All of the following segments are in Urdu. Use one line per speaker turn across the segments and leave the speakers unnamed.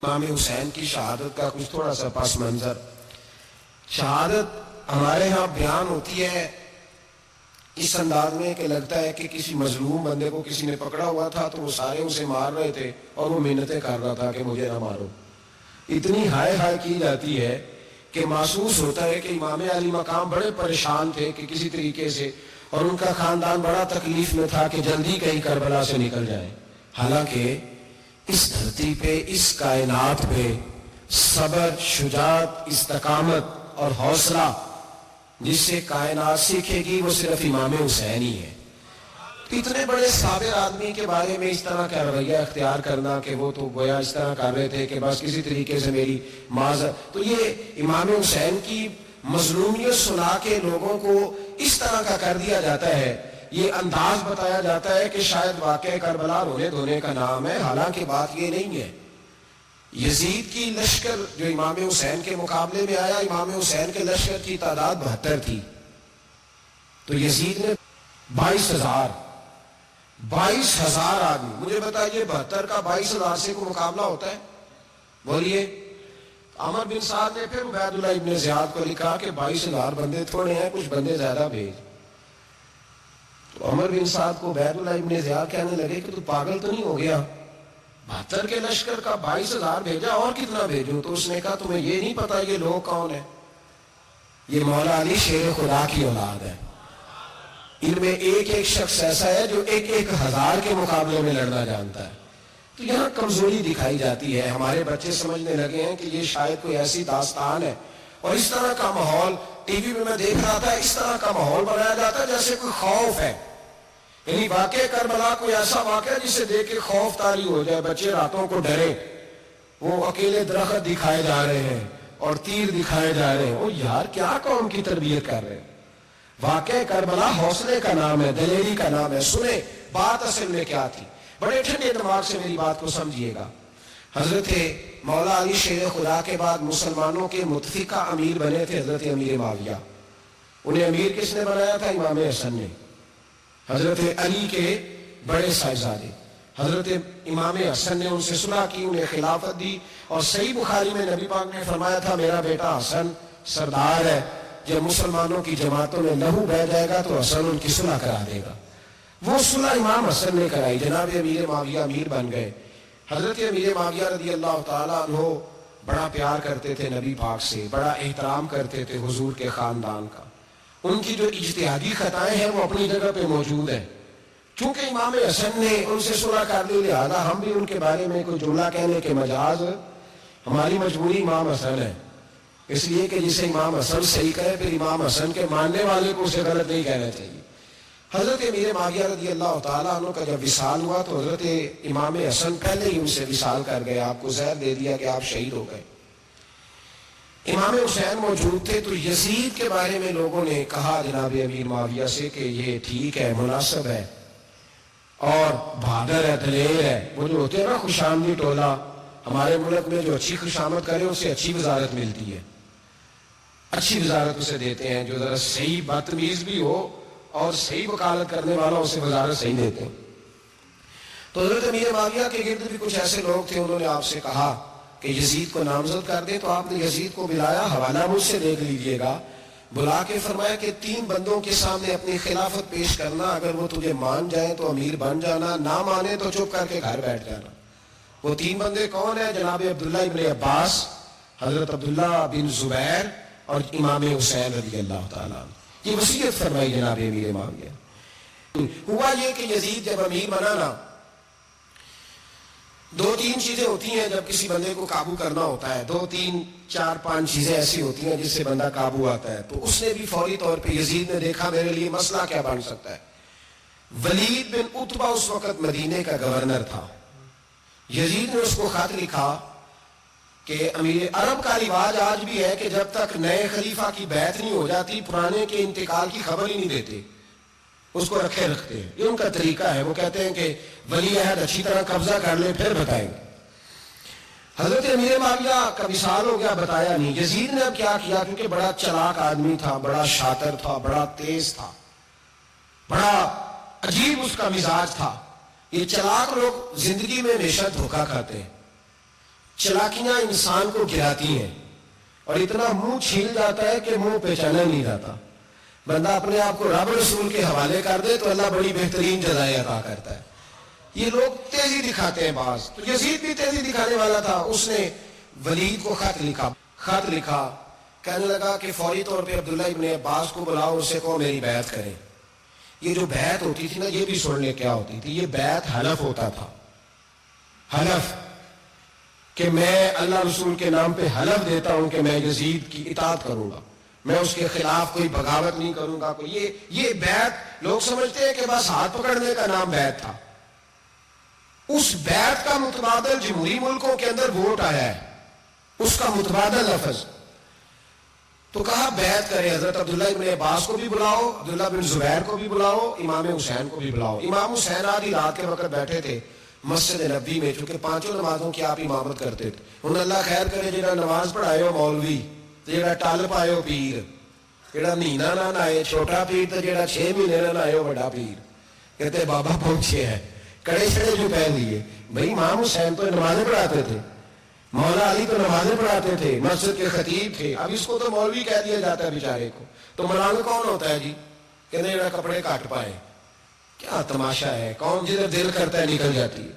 امام حسین کی شہادت کا کچھ تھوڑا سا پس منظر. شہادت ہمارے ہاں بیان ہوتی ہے اس انداز میں کہ لگتا ہے کہ کسی مظلوم بندے کو کسی نے پکڑا ہوا تھا تو وہ سارے اسے مار رہے تھے اور وہ منتیں کر رہا تھا کہ مجھے نہ مارو. اتنی ہائے ہائے کی جاتی ہے کہ محسوس ہوتا ہے کہ امام علی مقام بڑے پریشان تھے کہ کسی طریقے سے، اور ان کا خاندان بڑا تکلیف میں تھا کہ جلدی کہیں کربلا سے نکل جائیں. حالانکہ اس دھرتی پہ، اس کائنات پہ صبر، شجاعت، استقامت اور حوصلہ جس سے کائنات سیکھے گی وہ صرف امام حسین ہی ہے. اتنے بڑے صابر آدمی کے بارے میں اس طرح کا رویہ اختیار کرنا کہ وہ تو گویا اس طرح کر رہے تھے کہ بس کسی طریقے سے میری معذرت. تو یہ امام حسین کی مظلومیت سنا کے لوگوں کو اس طرح کا کر دیا جاتا ہے، یہ انداز بتایا جاتا ہے کہ شاید واقعہ کربلا رونے دھونے کا نام ہے. حالانکہ بات یہ نہیں ہے. یزید کی لشکر جو امام حسین کے مقابلے میں آیا، امام حسین کے لشکر کی تعداد 72 تھی، تو یزید نے 22,000 آدمی. مجھے بتائیے 72 کا 22,000 سے کوئی مقابلہ ہوتا ہے؟ بولیے. عمر بن سعد نے پھر عبید اللہ ابن زیاد کو لکھا کہ 22,000 بندے تھوڑے ہیں، کچھ بندے زیادہ بھیج. تو عمر بن سعد کو عبید اللہ ابن زیاد کہنے لگے کہ تو پاگل تو نہیں ہو گیا، 72 کے لشکر کا 22,000 بھیجا، اور کتنا بھیجوں؟ تو اس نے کہا تمہیں یہ نہیں پتا یہ لوگ کون ہیں؟ یہ مولا علی شیر خدا کی اولاد ہے. ان میں ایک ایک شخص ایسا ہے جو 1,000 کے مقابلے میں لڑنا جانتا ہے. تو یہاں کمزوری دکھائی جاتی ہے. ہمارے بچے سمجھنے لگے ہیں کہ یہ شاید کوئی ایسی داستان ہے، اور اس طرح کا ماحول ٹی وی میں دیکھ رہا تھا، اس طرح کا ماحول بنایا جاتا ہے جیسے کوئی خوف ہے. یعنی واقع کربلا کوئی ایسا واقعہ جسے دیکھ کے خوف طاری ہو جائے، بچے راتوں کو ڈرے. وہ اکیلے درخت دکھائے جا رہے ہیں اور تیر دکھائے جا رہے ہیں. وہ یار کیا قوم کی تربیت کر رہے ہیں. واقع کربلا حوصلے کا نام ہے، دلیری کا نام ہے. سنیں بات اصل میں کیا تھی، بڑے ٹھنڈے دماغ سے میری بات کو سمجھیے گا. حضرت مولا علی شیر خدا کے بعد مسلمانوں کے متفقہ امیر بنے تھے حضرت امیر معاویہ. انہیں امیر کس نے بنایا تھا؟ امام حسن نے. حضرت علی کے بڑے صاحبزادے حضرت امام حسن نے ان سے صلح کی، انہیں خلافت دی. اور صحیح بخاری میں نبی پاک نے فرمایا تھا میرا بیٹا حسن سردار ہے، جب مسلمانوں کی جماعتوں میں لہو بہہ جائے گا تو حسن ان کی صلح کرا دے گا. وہ صلح امام حسن نے کرائی. جناب امیر معاویہ امیر بن گئے. حضرت امیر معاویہ رضی اللہ تعالیٰ عنہ بڑا پیار کرتے تھے نبی پاک سے، بڑا احترام کرتے تھے حضور کے خاندان کا. ان کی جو اجتہادی خطائیں ہیں وہ اپنی جگہ پہ موجود ہیں. چونکہ امام حسن نے ان سے صلح کر لی، لہذا ہم بھی ان کے بارے میں کوئی جملہ کہنے کے مجاز ہماری مجبوری امام حسن ہے. اس لیے کہ جسے امام حسن صحیح کہے پھر امام حسن کے ماننے والے کو اسے غلط نہیں کہنا چاہیے. حضرت امیر معاویہ رضی اللہ تعالیٰ عنہ کا جب وصال ہوا تو حضرت امام حسن پہلے ہی ان سے وصال کر گئے، آپ کو زہر دے دیا کہ آپ شہید ہو گئے. امام حسین موجود تھے. تو یزید کے بارے میں لوگوں نے کہا جناب امیر معاویہ سے کہ یہ ٹھیک ہے، مناسب ہے اور بہادر ہے، دلیر ہے. وہ جو ہوتے ہیں نا خوشامدی ٹولہ، ہمارے ملک میں جو اچھی خوشامد کرے اسے اچھی وزارت ملتی ہے، اچھی وزارت اسے دیتے ہیں. جو ذرا صحیح بدتمیز بھی ہو اور صحیح وکالت کرنے والا اسے وزارت صحیح دیتے ہیں. تو حضرت امیر معاویہ کے گرد بھی کچھ ایسے لوگ تھے، انہوں نے آپ سے کہا کہ یزید کو نامزد کر دیں. تو آپ نے یزید کو بلایا، حوالہ مجھ سے دیکھ لیجئے گا. بلا کے فرمایا کہ 3 بندوں کے سامنے اپنی خلافت پیش کرنا، اگر وہ تجھے مان جائیں تو امیر بن جانا، نہ مانے تو چپ کر کے گھر بیٹھ جانا. وہ 3 بندے کون ہیں؟ جناب عبداللہ ابن عباس، حضرت عبداللہ بن زبیر اور امام حسین رضی اللہ تعالیٰ عنہ. یہ وصیت فرمائی جناب امیر معاویہ. ہوا یہ کہ یزید جب امیر بنا نا، 2-3 چیزیں ہوتی ہیں جب کسی بندے کو قابو کرنا ہوتا ہے. 2-3 4-5 چیزیں ایسی ہوتی ہیں جس سے بندہ قابو آتا ہے. تو اس نے بھی فوری طور پہ یزید نے دیکھا میرے لیے مسئلہ کیا بن سکتا ہے. ولید بن عتبہ اس وقت مدینے کا گورنر تھا. یزید نے اس کو خط لکھا کہ امیر عرب کا رواج آج بھی ہے کہ جب تک نئے خلیفہ کی بیعت نہیں ہو جاتی پرانے کے انتقال کی خبر ہی نہیں دیتے، اس کو رکھے رکھتے ہیں. یہ ان کا طریقہ ہے. وہ کہتے ہیں کہ ولی عہد اچھی طرح قبضہ کر لے پھر بتائیں گے. حضرت امیر معاویہ کا وصال ہو گیا، بتایا نہیں. یزید نے اب کیا کیا، کیونکہ بڑا چلاک آدمی تھا، بڑا شاطر تھا، بڑا تیز تھا، بڑا عجیب اس کا مزاج تھا. یہ چلاک لوگ زندگی میں ہمیشہ دھوکہ کھاتے ہیں. چلاکیاں انسان کو گراتی ہیں اور اتنا منہ چھیل جاتا ہے کہ منہ پہچانا نہیں جاتا. بندہ اپنے آپ کو رب رسول کے حوالے کر دے تو اللہ بڑی بہترین جزائیں عطا کرتا ہے. یہ لوگ تیزی دکھاتے ہیں بعض. تو یزید بھی تیزی دکھانے والا تھا. اس نے ولید کو خط لکھا کہنے لگا کہ فوری طور پہ عبداللہ ابن عباس کو بلاؤ, اس سے کہو میری بیعت کریں. یہ جو بیعت ہوتی تھی نا, یہ بھی سن لے کیا ہوتی تھی. یہ بیعت حلف ہوتا تھا. حلف کہ میں اللہ رسول کے نام پہ حلف دیتا ہوں کہ میں یزید کی اطاعت کروں گا, میں اس کے خلاف کوئی بغاوت نہیں کروں گا. یہ بیعت لوگ سمجھتے ہیں کہ بس ہاتھ پکڑنے کا نام بیعت تھا. اس بیعت کا متبادل جمہوری ملکوں کے اندر ووٹ آیا ہے, اس کا متبادل لفظ. تو کہا بیعت کرے, حضرت عبداللہ ابن عباس کو بھی بلاؤ, عبداللہ بن زبیر کو بھی بلاؤ, امام حسین کو بھی بلاؤ. امام حسین آدھی رات کے وقت بیٹھے تھے مسجد نبوی میں, چونکہ 5 نمازوں کی آپ امامت کرتے تھے. انہوں اللہ خیر کرے جہاں نماز پڑھائے ہو مولوی, جہاں ٹل پائے ہو پیر, جہاں مہینہ نہ نہائے چھوٹا پیر, تو جہاں 6 مہینے نہ نہائے ہو بڑا پیر. کہتے بابا پہنچے ہیں, کڑے چھڑے جو پہن لیے. بھائی امام حسین تو نمازیں پڑھاتے تھے, مولا علی تو نمازیں پڑھاتے تھے, مسجد کے خطیب تھے. اب اس کو تو مولوی کہہ دیا جاتا ہے بیچارے کو. تو ملانگ کون ہوتا ہے جی, کہتے ہیں کپڑے کاٹ پائے. کیا تماشا ہے, کون جدھر دل کرتا ہے نکل جاتی ہے.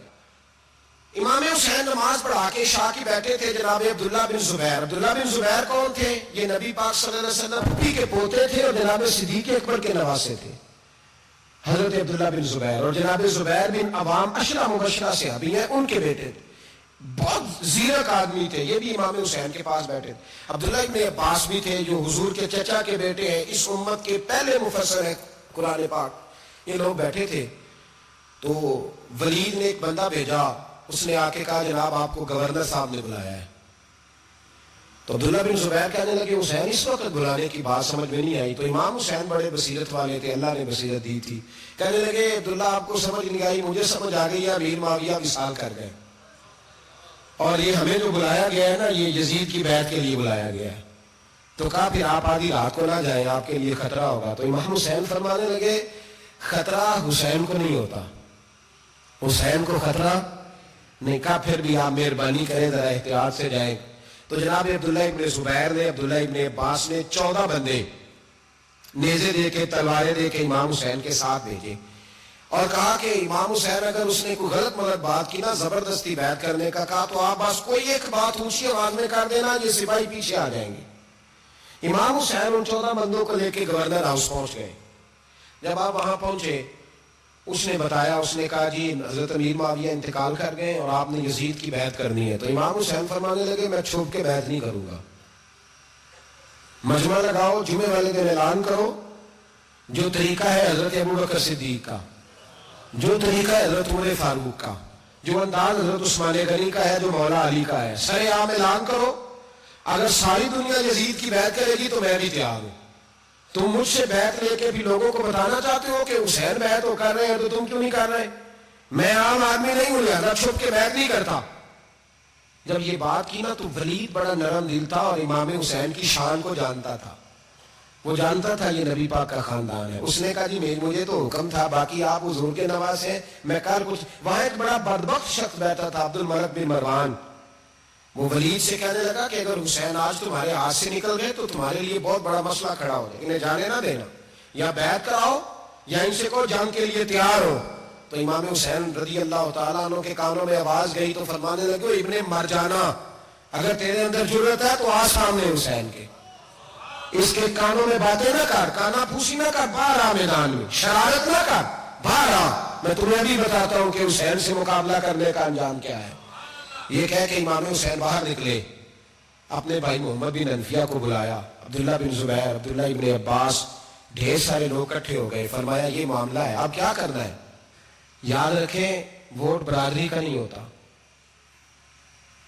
امام حسین نماز پڑھا کے شاہ کی بیٹھے تھے جناب عبداللہ بن زبیر. عبداللہ بن زبیر کون تھے؟ یہ نبی پاک صلی اللہ علیہ وسلم کے پوتے تھے اور جناب صدیق اکبر کے نواسے تھے, حضرت عبداللہ بن زبیر. اور جناب زبیر بن عوام اشرا مبشرہ صحابی ہیں, ان کے بیٹے تھے. بہت زیرک آدمی تھے. یہ بھی امام حسین کے پاس بیٹھے تھے. عبداللہ ابن عباس بھی تھے جو حضور کے چچا کے بیٹے ہیں, اس امت کے پہلے مفسر ہیں قرآن پاک. یہ لوگ بیٹھے تھے. تو ولید نے ایک بندہ بھیجا, اس نے آ کے کہا جناب آپ کو گورنر صاحب نے بلایا ہے. تو عبداللہ بن زبیر کہنے لگے حسین اس وقت بلانے کی بات سمجھ میں نہیں آئی. تو امام حسین بڑے بصیرت والے تھے, اللہ نے بصیرت دی تھی. کہنے لگے عبداللہ آپ کو سمجھ نہیں آئی, مجھے سمجھ آ گئی ہے, امیر معاویہ وصال کر گئے اور یہ ہمیں جو بلایا گیا ہے نا, یہ یزید کی بیعت کے لیے بلایا گیا ہے. تو کہا پھر آپ آدھی رات کو نہ جائیں, آپ کے لیے خطرہ ہوگا. تو امام حسین فرمانے لگے خطرہ حسین کو نہیں ہوتا, حسین کو خطرہ نہیں. کہا پھر بھی آپ مہربانی کریں ذرا احتیاط سے جائیں. تو جناب عبداللہ ابن زبیر نے, عبداللہ ابن عباس نے 14 بندے نیزے دے کے تلواریں دے کے امام حسین کے ساتھ بھیجے اور کہا کہ امام حسین اگر اس نے کوئی غلط ملت بات کی نا, زبردستی بیعت کرنے کا کہا, تو آپ بس کوئی ایک بات اونچی آواز میں کر دینا, یہ سپاہی پیچھے آ جائیں گے. امام حسین ان 14 بندوں کو لے کے گورنر ہاؤس پہنچ گئے. جب آپ وہاں پہنچے, اس نے بتایا, اس نے کہا جی حضرت امیر معاویہ انتقال کر گئے اور آپ نے یزید کی بیعت کرنی ہے. تو امام حسین فرمانے لگے میں چھپ کے بیعت نہیں کروں گا, مجمع لگاؤ, جمعے والے دن اعلان کرو. جو طریقہ ہے حضرت ابوبکر صدیق کا, جو طریقہ ہے حضرت عمر فاروق کا, جو انداز حضرت عثمان غنی کا ہے, جو مولا علی کا ہے, سر عام اعلان کرو. اگر ساری دنیا یزید کی بیعت کرے گی تو میں بھی تیار ہوں. تم مجھ سے بیعت لے کے بھی لوگوں کو بتانا چاہتے ہو کہ حسین بیعت ہو کر رہے ہیں, تو تم کیوں نہیں کر رہے؟ میں عام آدمی نہیں ہوں, لہذا چھپ کے بیعت نہیں کرتا. جب یہ بات کی نا تو ولید بڑا نرم دل تھا اور امام حسین کی شان کو جانتا تھا. وہ جانتا تھا یہ نبی پاک کا خاندان ہے. اس نے کہا جی مجھے تو حکم تھا, باقی آپ حضور کے نواز ہیں, میں کر کچھ. وہاں ایک بڑا بدبخت شخص بیٹھا تھا, عبد الملک بن مروان. وہ ولید سے کہنے لگا کہ اگر حسین آج تمہارے ہاتھ سے نکل گئے تو تمہارے لیے بہت بڑا مسئلہ کھڑا ہو جائے, انہیں جانے نہ دینا, یا بیعت کراؤ یا ان سے کو جنگ کے لیے تیار ہو. تو امام حسین رضی اللہ تعالیٰ عنہ کے کانوں میں آواز گئی تو فرمانے لگے ابن مر جانا, اگر تیرے اندر جرأت ہے تو آ سامنے حسین کے, اس کے کانوں میں باتیں نہ کر, کانا پھوسی نہ کر, باہر آ میدان میں, شرارت نہ کر, باہر آ, میں تمہیں بھی بتاتا ہوں کہ حسین سے مقابلہ کرنے کا انجام کیا ہے. یہ کہہ کہ امام حسین باہر نکلے, اپنے بھائی محمد بن انفیہ کو بلایا, عبداللہ بن زبیر, عبداللہ ابن عباس, ڈھیر سارے لوگ اکٹھے ہو گئے. فرمایا یہ معاملہ ہے, اب کیا کرنا ہے؟ یاد رکھیں ووٹ برادری کا نہیں ہوتا,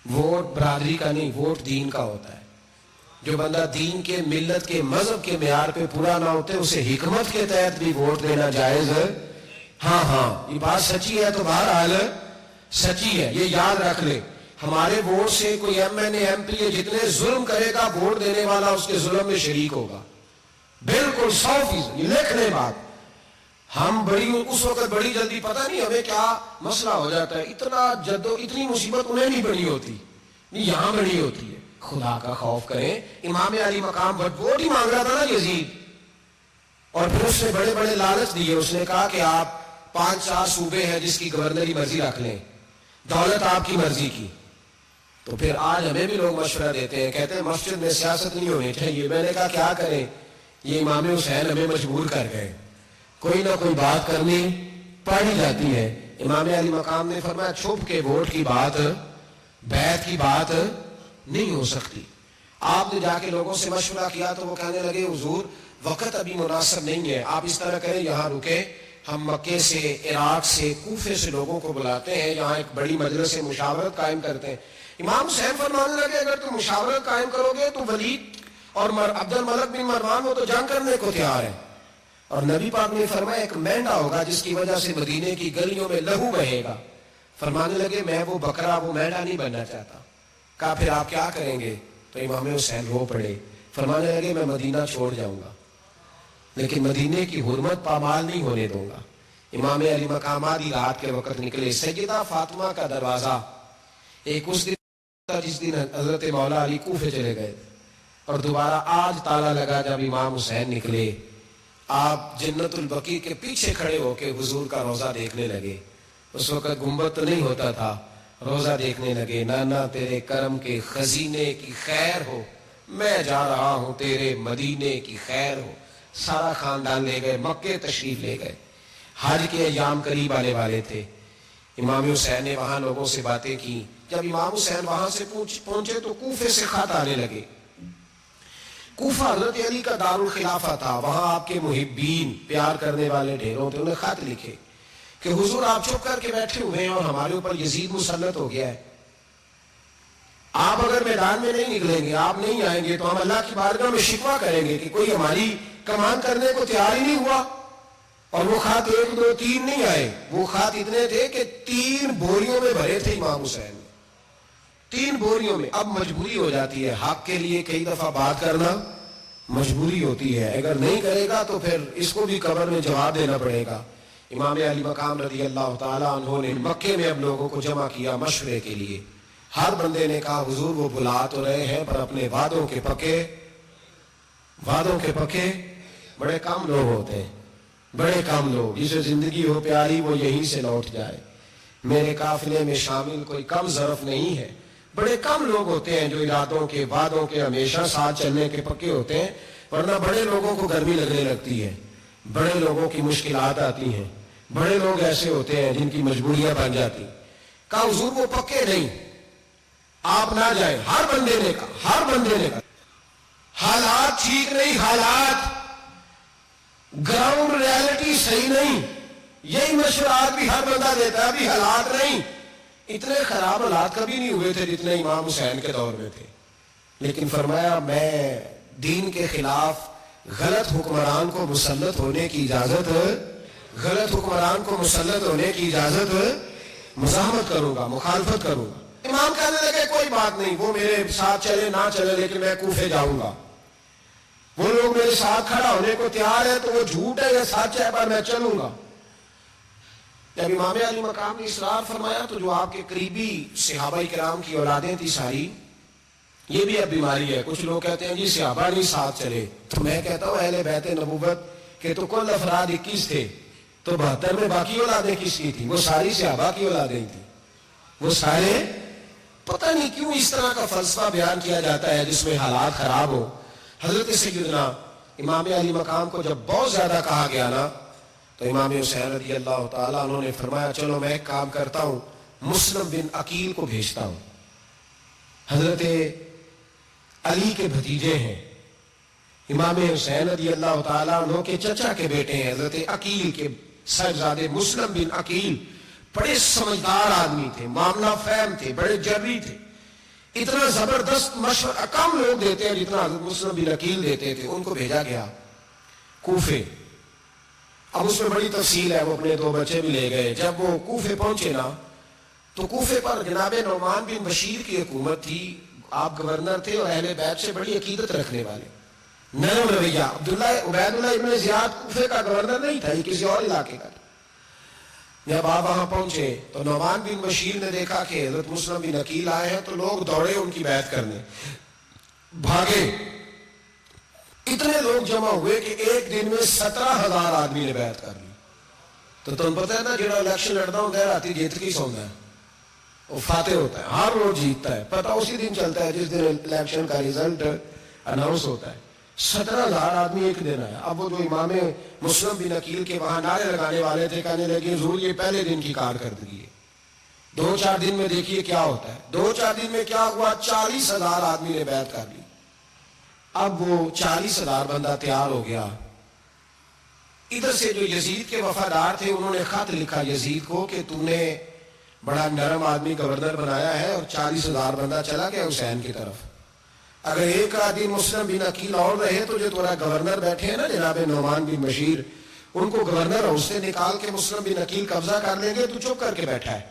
ووٹ برادری کا نہیں, ووٹ دین کا ہوتا ہے. جو بندہ دین کے, ملت کے, مذہب کے معیار پہ پورا نہ ہوتے اسے حکمت کے تحت بھی ووٹ دینا جائز ہے. ہاں یہ بات سچی ہے تو بہرحال سچی ہے, یہ یاد رکھ لے. ہمارے ووٹ سے کوئی ایم این اے, ایم پی اے جتنے ظلم کرے گا, ووٹ دینے والا اس کے ظلم میں شریک ہوگا, بالکل 100%. یہ لکھ لیں بات. ہم اس وقت بڑی جلدی, پتہ نہیں ہمیں کیا مسئلہ ہو جاتا ہے, اتنا اتنی مصیبت انہیں نہیں بنی ہوتی, نہیں یہاں بڑی ہوتی ہے. خدا کا خوف کریں. امام علی مقام ووٹ ہی مانگ رہا تھا نا یزید, اور پھر اس نے بڑے بڑے لالچ دیے. اس نے کہا کہ آپ 5-4 صوبے ہیں جس کی گورنری مرضی رکھ لیں, دولت آپ کی مرضی کی. تو پھر آج ہمیں بھی لوگ مشورہ دیتے ہیں, کہتے ہیں مسجد میں سیاست نہیں ہونی چاہیے. میں نے کہا کیا کریں, یہ امام حسین ہمیں مجبور کر گئے, کوئی نہ کوئی بات کرنی پڑی جاتی ہے. امام علی مقام نے فرمایا چھپ کے ووٹ کی بات, بیعت کی بات نہیں ہو سکتی. آپ نے جا کے لوگوں سے مشورہ کیا تو وہ کہنے لگے حضور وقت ابھی مناسب نہیں ہے, آپ اس طرح کریں یہاں رکے, ہم مکے سے, عراق سے, کوفے سے لوگوں کو بلاتے ہیں, یہاں ایک بڑی مجلس مشاورت قائم کرتے ہیں. امام حسین فرمانے لگے اگر تم مشاورت قائم کرو گے تو ولید اور عبد الملک بن مروان وہ تو جنگ کرنے کو تیار ہے, اور نبی پاک نے فرمایا ایک مینڈا ہوگا جس کی وجہ سے مدینے کی گلیوں میں لہو بہے گا. فرمانے لگے میں وہ بکرا, وہ مینڈا نہیں بننا چاہتا. کہا پھر آپ کیا کریں گے؟ تو امام حسین رو پڑے, فرمانے لگے میں مدینہ چھوڑ جاؤں گا لیکن مدینے کی حرمت پامال نہیں ہونے دوں گا. امام علی مقام آدھی رات کے وقت نکلے. سیدہ فاطمہ کا دروازہ ایک اس دن جس دن حضرت مولا علی کوفے چلے گئے, اور دوبارہ آج تالا لگا جب امام حسین نکلے. آپ جنت البقیع کے پیچھے کھڑے ہو کے حضور کا روزہ دیکھنے لگے. اس وقت گنبد تو نہیں ہوتا تھا, روزہ دیکھنے لگے. نانا تیرے کرم کے خزینے کی خیر ہو, میں جا رہا ہوں تیرے مدینے کی خیر ہو. سارا خاندان لے گئے, مکے تشریف لے گئے. حج کے ایام قریب آنے والے تھے. امام حسین نے وہاں لوگوں سے باتیں کی. جب امام حسین وہاں سے پہنچے تو کوفے سے خط آنے لگے. کوفہ حضرت علی کا دارالخلافہ تھا, وہاں آپ کے محبین, پیار کرنے والے ڈھیروں تھے. انہیں خط لکھے کہ حضور آپ چپ کر کے بیٹھے ہوئے ہیں اور ہمارے اوپر یزید مسلط ہو گیا ہے. آپ اگر میدان میں نہیں نکلیں گے, آپ نہیں آئیں گے تو ہم اللہ کی بارگاہ میں شکوہ کریں گے کہ کوئی ہماری کمان کرنے کو تیار ہی نہیں ہوا. اور وہ خط 1 2 3 نہیں آئے, وہ خط اتنے تھے کہ 3 بوریوں میں بھرے تھے امام حسین, 3 بوریوں میں. اب مجبوری ہو جاتی ہے, حق کے لیے کئی دفعہ بات کرنا مجبوری ہوتی ہے. اگر نہیں کرے گا تو پھر اس کو بھی قبر میں جواب دینا پڑے گا. امام علی مقام رضی اللہ تعالیٰ عنہ نے مکے میں اب لوگوں کو جمع کیا مشورے کے لیے. ہر بندے نے کہا حضور وہ بلا تو رہے ہیں پر اپنے وعدوں کے پکے بڑے کم لوگ ہوتے ہیں, بڑے کم لوگ. جسے زندگی ہو پیاری وہ یہیں سے لوٹ جائے. میرے قافلے میں شامل کوئی کم ظرف نہیں ہے. بڑے کم لوگ ہوتے ہیں جو ارادوں کے, وعدوں کے ہمیشہ ساتھ چلنے کے پکے ہوتے ہیں, ورنہ بڑے لوگوں کو گرمی لگنے لگتی ہے, بڑے لوگوں کی مشکلات آتی ہیں. بڑے لوگ ایسے ہوتے ہیں جن کی مجبوریاں بن جاتی. کہا حضور وہ پکے نہیں, آپ نہ جائیں. ہر بندے نے کہا حالات ٹھیک نہیں, حالات گراؤنڈ ریالٹی صحیح نہیں. یہی مشورات بھی ہر بندہ دیتا ہے, ابھی حالات نہیں. اتنے خراب حالات کبھی نہیں ہوئے تھے جتنے امام حسین کے دور میں تھے. لیکن فرمایا میں دین کے خلاف غلط حکمران کو مسلط ہونے کی اجازت مزاحمت کروں گا, مخالفت کروں گا. امام کہنے لگے کوئی بات نہیں, وہ میرے ساتھ چلے نہ چلے لیکن میں کوفے جاؤں گا. وہ لوگ میرے ساتھ کھڑا ہونے کو تیار ہے تو وہ جھوٹ ہے یا سچ ہے پر میں چلوں گا. جب امام علی مقام نے اصرار فرمایا تو جو آپ کے قریبی صحابہ کرام کی اولادیں تھی ساری, یہ بھی اب بیماری ہے. کچھ لوگ کہتے ہیں جی صحابہ نہیں ساتھ چلے, تو میں کہتا ہوں اہل بیت نبوت کے تو کل افراد 21 تھے, تو 72 میں باقی اولادیں کس کی تھی؟ وہ ساری صحابہ کی اولادیں تھیں. وہ سارے, پتہ نہیں کیوں اس طرح کا فلسفہ بیان کیا جاتا ہے جس میں حالات خراب ہو. حضرت سیدنا امام علی مقام کو جب بہت زیادہ کہا گیا نا, تو امام حسین رضی اللہ تعالیٰ انہوں نے فرمایا چلو میں ایک کام کرتا ہوں, مسلم بن عقیل کو بھیجتا ہوں. حضرت علی کے بھتیجے ہیں, امام حسین رضی اللہ تعالیٰ عنہ کے چچا کے بیٹے ہیں, حضرت عقیل کے صاحبزادے مسلم بن عقیل. بڑے سمجھدار آدمی تھے, معاملہ فہم تھے, بڑے جری تھے. اتنا زبردست مشورہ کم لوگ دیتے ہیں جتنا حضرت مسلم بن عقیل دیتے تھے. ان کو بھیجا گیا کوفے. اب اس میں بڑی تفصیل ہے, وہ اپنے 2 بچے بھی لے گئے. جب وہ کوفے پہنچے نا تو کوفے پر جناب نعمان بن بشیر کی حکومت تھی. آپ گورنر تھے اور اہل بیت سے بڑی عقیدت رکھنے والے, نرم رویہ. عبید اللہ ابن زیاد کوفے کا گورنر نہیں تھا, یہ کسی اور علاقے کا. جب آپ وہاں پہنچے تو نعمان بن بشیر نے دیکھا کہ حضرت مسلم بن عقیل آئے ہیں تو لوگ دوڑے ان کی بیعت کرنے، بھاگے، اتنے لوگ جمع ہوئے کہ ایک دن میں 17,000 آدمی نے بیعت کر لی۔ تو تم پتہ ہے نا جڑا الیکشن لڑتا ہوں راتی جیت کی سوندا ہے، وہ فاتح ہوتا ہے، ہر روز جیتتا ہے، پتہ اسی دن چلتا ہے جس دن الیکشن کا ریزلٹ اناؤنس ہوتا ہے۔ 17,000 آدمی ایک دن آیا۔ اب وہ جو امام مسلم بن عقیل کے وہاں نعرے لگانے والے تھے کہنے لگے حضور یہ پہلے دن کی کارکردگی ہے، 2-4 دن میں دیکھیے کیا ہوتا ہے۔ 2-4 دن میں کیا ہوا، 40,000 آدمی نے بیعت کر لی۔ اب وہ 40,000 بندہ تیار ہو گیا۔ ادھر سے جو یزید کے وفادار تھے انہوں نے خط لکھا یزید کو کہ تو نے بڑا نرم آدمی گورنر بنایا ہے اور 40,000 بندہ چلا گیا حسین کی طرف، اگر ایک آدمی مسلم بن عقیل اور رہے تو جو تمہارا گورنر بیٹھے ہیں نا جناب نعمان بن بشیر، ان کو گورنر ہاؤس سے نکال کے مسلم بن عقیل قبضہ کر لیں گے، تو چپ کر کے بیٹھا ہے۔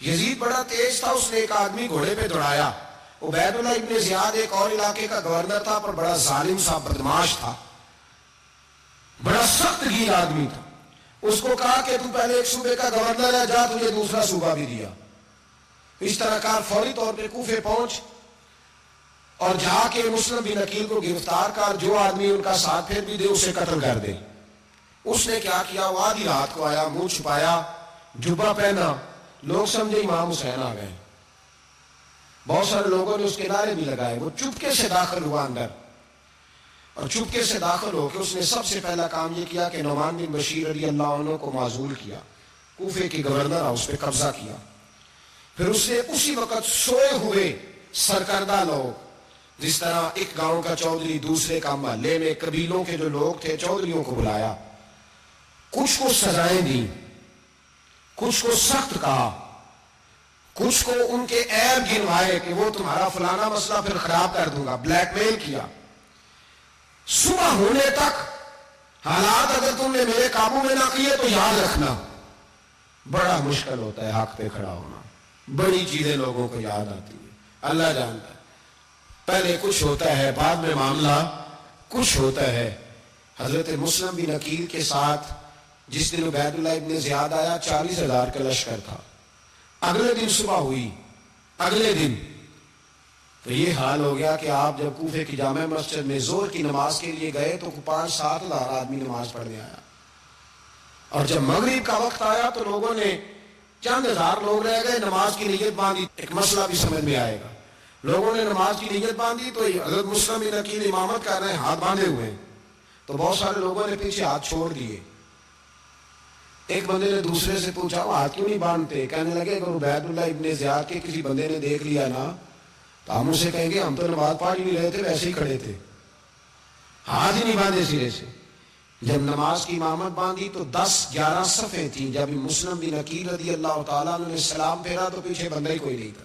یزید بڑا تیز تھا، اس نے ایک آدمی گھوڑے پہ دوڑایا۔ عبید اللہ ابن زیاد ایک اور علاقے کا گورنر تھا پر بڑا ظالم سا بدماش تھا، بڑا سخت گیر آدمی تھا۔ اس کو کہا کہ تو پہلے ایک صوبے کا گورنر ہے، جا تجھے دوسرا صوبہ بھی دیا۔ اس طرح کار فوری طور پہ کوفے پہنچ اور جا کے مسلم بن عقیل کو گرفتار کر، جو آدمی ان کا ساتھ پھیر بھی دے اسے قتل کر دے۔ اس نے کیا کیا، وہ آدھی رات کو آیا، منہ چھپایا، جبہ پہنا، لوگ سمجھے امام حسین آ گئے۔ بہت سارے لوگوں نے اس کے نعرے بھی لگائے۔ وہ چپکے سے داخل ہوا اندر، اور چپکے سے داخل ہو کے اس نے سب سے پہلا کام یہ کیا کہ نعمان بن بشیر رضی اللہ عنہ کو معزول کیا، کوفے کی گورنر اس پہ قبضہ کیا۔ پھر اس نے اسی وقت سوئے ہوئے سرکردہ لوگ، جس طرح ایک گاؤں کا چودھری دوسرے کا محلے میں قبیلوں کے جو لوگ تھے چودھریوں کو بلایا، کچھ کو سزائیں دی، کچھ کو سخت کہا، کچھ کو ان کے عیب گنوائے کہ وہ تمہارا فلانا مسئلہ پھر خراب کر دوں گا، بلیک میل کیا۔ صبح ہونے تک حالات اگر تم نے میرے قابو میں نہ کیے تو یاد رکھنا بڑا مشکل ہوتا ہے حق پہ کھڑا ہونا، بڑی چیزیں لوگوں کو یاد آتی ہیں، اللہ جانتا ہے۔ پہلے کچھ ہوتا ہے، بعد میں معاملہ کچھ ہوتا ہے۔ حضرت مسلم بن عقیل کے ساتھ جس دن عبید اللہ ابن زیاد آیا 40,000 کا لشکر تھا۔ اگلے دن صبح ہوئی، اگلے دن تو یہ حال ہو گیا کہ آپ جب کوفے کی جامع مسجد میں ظہر کی نماز کے لیے گئے تو 5-7 ہزار آدمی نماز پڑھنے آیا، اور جب مغرب کا وقت آیا تو لوگوں نے چند ہزار لوگ رہ گئے، نماز کی نیت باندھی۔ ایک مسئلہ بھی سمجھ میں آئے گا، لوگوں نے نماز کی نیت باندھی تو حضرت مسلم بن عقیل امامت کر رہے ہیں، ہاتھ باندھے ہوئے ہیں، تو بہت سارے لوگوں نے پیچھے ہاتھ چھوڑ دیے۔ ایک بندے نے دوسرے سے پوچھا وہ ہاتھ کیوں نہیں باندھتے؟ کہنے لگے اگر عبید اللہ ابن زیاد کے کسی بندے نے دیکھ لیا نا تو ہم اسے کہیں گے ہم تو نماز پڑھ ہی نہیں رہے تھے، ویسے ہی کھڑے تھے، ہاتھ ہی نہیں باندھے سرے سے۔ جب نماز کی امامت باندھی تو 10-11 صفیں تھیں۔ جب مسلم بن عقیل رضی اللہ تعالیٰ عنہ نے سلام پھیرا تو پیچھے بندہ ہی کوئی نہیں تھا۔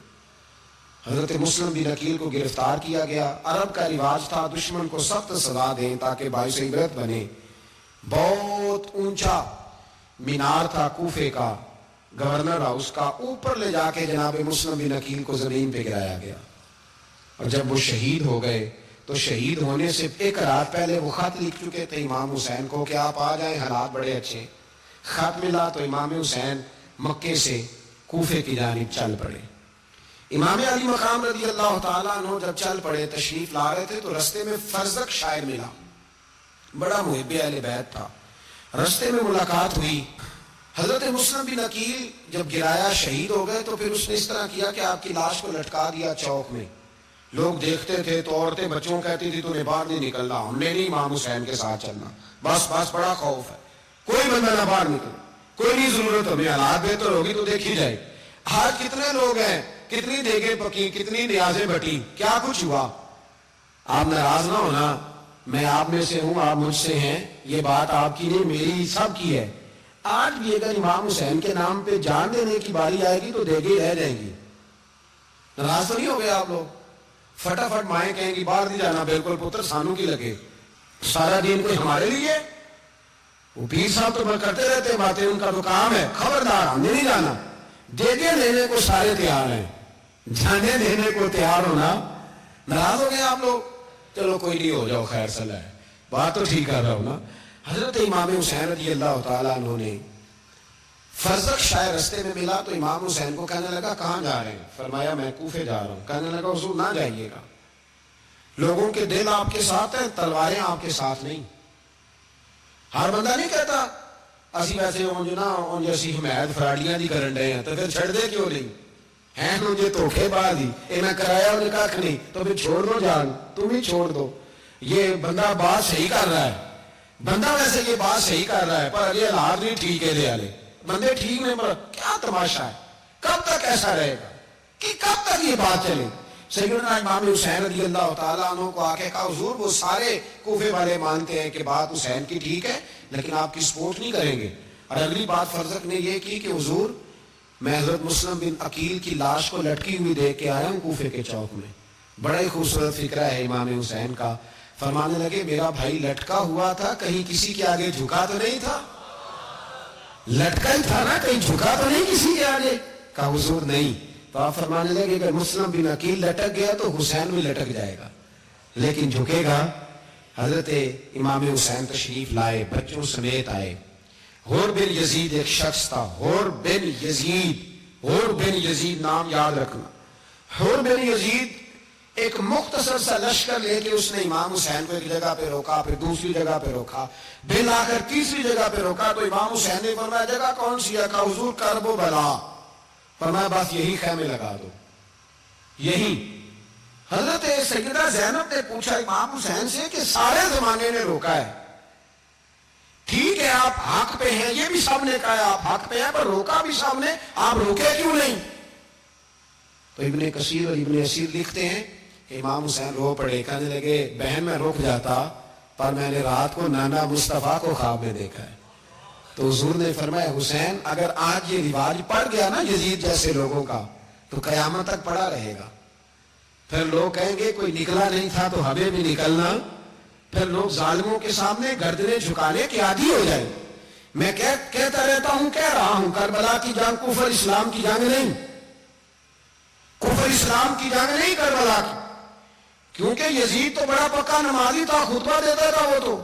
حضرت مسلم بن عقیل کو گرفتار کیا گیا۔ عرب کا رواج تھا دشمن کو سخت سزا دیں تاکہ باعث عبرت بنے۔ بہت اونچا مینار تھا کوفے کا، گورنر ہاؤس کا، اوپر لے جا کے جناب مسلم بن عقیل کو زمین پہ گرایا گیا، اور جب وہ شہید ہو گئے تو شہید ہونے سے ایک رات پہلے وہ خط لکھ چکے تھے امام حسین کو کہ آپ آ جائیں، حالات بڑے اچھے۔ خط ملا تو امام حسین مکے سے کوفے کی جانب چل پڑے۔ امام علی مقام رضی اللہ تعالیٰ عنہ جب چل پڑے، تشریف لا رہے تھے تو رستے میں فرزق شاعر ملا، بڑا محب اہل بیت تھا۔ رستے میں ملاقات ہوئی، حضرت مسلم بن عقیل جب گرایا شہید ہو گئے تو پھر اس نے اس طرح کیا کہ آپ کی لاش کو لٹکا دیا چوک میں۔ لوگ دیکھتے تھے تو عورتیں بچوں کہتی تھی تو نے باہر نہیں نکلنا، ہم نے نہیں امام حسین کے ساتھ چلنا، بس بڑا خوف ہے، کوئی بندہ نہ باہر نکلے، کوئی نہیں ضرورت، ہمیں حالات بہتر ہوگی تو دیکھی جائے۔ آج کتنے لوگ ہیں، کتنی دیگیں پکی، کتنی نیازیں بٹی، کیا کچھ ہوا؟ آپ ناراض نہ ہونا، میں آپ میں سے ہوں، آپ مجھ سے ہیں، یہ بات آپ کی نہیں میری سب کی ہے۔ آج بھی اگر امام حسین کے نام پہ جان دینے کی باری آئے گی تو دیگیں رہ جائیں گی۔ ناراض تو نہیں ہو گئے آپ لوگ؟ فٹافٹ مائیں کہیں گی باہر نہیں جانا، بالکل پتر سانوں کی لگے، سارا دین کوئی ہمارے لیے؟ وہ پیر صاحب تو کرتے رہتے ہیں باتیں، ان کا تو کام ہے، خبردار ہم نے نہیں جانا۔ دیگیں لینے کو سارے تیار ہیں، جانے دینے کو تیار ہونا۔ ناراض ہو گئے آپ لوگ؟ چلو کوئی نہیں، ہو جاؤ، خیر صلاح ہے، بات تو ٹھیک کر رہا ہوں نا۔ حضرت امام حسین رضی اللہ تعالیٰ عنہ نے فرزق شاہ رستے میں ملا تو امام حسین کو کہنے لگا کہاں جا رہے ہیں؟ فرمایا میں کوفے جا رہا ہوں۔ کہنے لگا حضور نہ جائیے گا، لوگوں کے دل آپ کے ساتھ ہیں، تلواریں آپ کے ساتھ نہیں۔ ہر بندہ نہیں کہتا اسی ویسے جیسی حمایت فراڈیاں دی کرن رہے ہیں تو پھر چھڑ دے کیوں نہیں ہیں؟ مجھے دھوکھے باز ہی انہیں کرایا انہیں کھ نہیں تو پھر چھوڑ دو جان، تم ہی چھوڑ دو۔ یہ بندہ بات صحیح کر رہا ہے، بندہ ویسے یہ بات صحیح کر رہا ہے پر یہ حالات نہیں ٹھیک ہے، دے والے بندے ٹھیک نہیں، پر کیا تماشا ہے؟ کب تک ایسا رہے گا کہ کب تک یہ بات چلے؟ سیدنا امام حسین رضی اللہ تعالیٰ عنہ کو آ کے کہا حضور وہ سارے کوفے والے مانتے ہیں کہ بات حسین کی ٹھیک ہے لیکن آپ کی سپورٹ نہیں کریں گے۔ اور اگلی بات فرزق نے یہ کی کہ حضور میں حضرت مسلم بن عقیل کی لاش کو لٹکی ہوئی دیکھ کے آیا ہوں کوفے کے چوک میں، بڑا ہی خوبصورت فکرہ ہے امام حسین کا۔ فرمانے لگے میرا بھائی لٹکا ہوا تھا، کہیں کسی کے آگے جھکا تو نہیں تھا؟ لٹکا ہی تھا نا، کہیں جھکا تو نہیں کسی کے آگے؟ کہا حضور نہیں۔ تو آپ فرمانے لگے کہ مسلم بن عقیل لٹک گیا تو حسین بھی لٹک جائے گا لیکن جھکے گا۔ حضرت امام حسین تشریف لائے، بچوں سمیت آئے۔ حور بن یزید ایک شخص تھا، حور بن یزید نام یاد رکھنا۔ حور بن یزید ایک مختصر سا لشکر لے کے اس نے امام حسین کو ایک جگہ پہ روکا، پھر دوسری جگہ پہ روکا، بلا کر تیسری جگہ پہ روکا تو امام حسین نے فرمایا جگہ کون سی ہے؟ کہا حضور کرب و بلا۔ فرمایا بس یہی خیمے لگا دو، یہی۔ حضرت سیدہ زینب نے پوچھا امام حسین سے کہ سارے زمانے نے روکا ہے، ٹھیک ہے آپ حق پہ ہیں، یہ بھی سب نے کہا آپ حق پہ ہیں، پر روکا بھی سب نے، آپ روکے کیوں نہیں؟ تو ابن کثیر اور ابن اسیر لکھتے ہیں کہ امام حسین رو پڑے، کہنے لگے بہن میں رک جاتا پر میں نے رات کو نانا مصطفیٰ کو خواب میں دیکھا ہے۔ تو حضور نے فرمایا حسین اگر آج یہ رواج پڑ گیا نا یزید جیسے لوگوں کا تو قیامت تک پڑا رہے گا، پھر لوگ کہیں گے کوئی نکلا نہیں تھا تو ہمیں بھی نکلنا، پھر لوگ ظالموں کے سامنے گردنیں جھکانے کے عادی ہو جائیں۔ میں کہتا رہتا ہوں، کہہ رہا ہوں، کربلا کی جنگ کفر اسلام کی جنگ نہیں، کفر اسلام کی جنگ نہیں کربلا کی، کیونکہ یزید تو بڑا پکا نمازی تھا، خطبہ دیتا تھا۔ وہ تو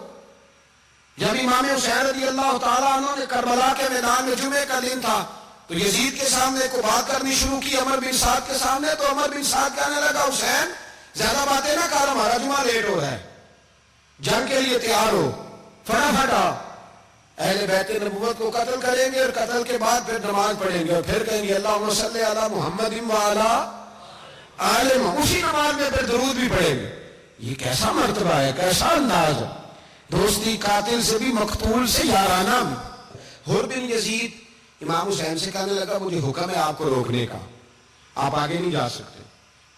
جب امام حسین رضی اللہ تعالیٰ عنہ نے کربلا کے میدان میں جمعے کا دن تھا تو یزید کے سامنے کو بات کرنی شروع کی عمر بن سعد کے سامنے، تو عمر بن سعد کہنے لگا حسین زیادہ باتیں نہ کر، ہمارا جمعہ لیٹ ہو رہا ہے، جنگ کے لیے تیار ہو، فٹافٹ آ۔ اہل بیت نبوت کو قتل کریں گے اور قتل کے بعد پھر نماز پڑھیں گے اور پھر کہیں گے اللہم صلی علی محمد وعلی آل محمد، اسی نماز میں پھر درود بھی پڑھیں گے۔ یہ کیسا مرتبہ ہے، کیسا انداز ہے، دوستی قاتل سے بھی مقتول سے یارانہ۔ حور بن یزید امام حسین سے کہنے لگا مجھے حکم ہے آپ کو روکنے کا، آپ آگے نہیں جا سکتے۔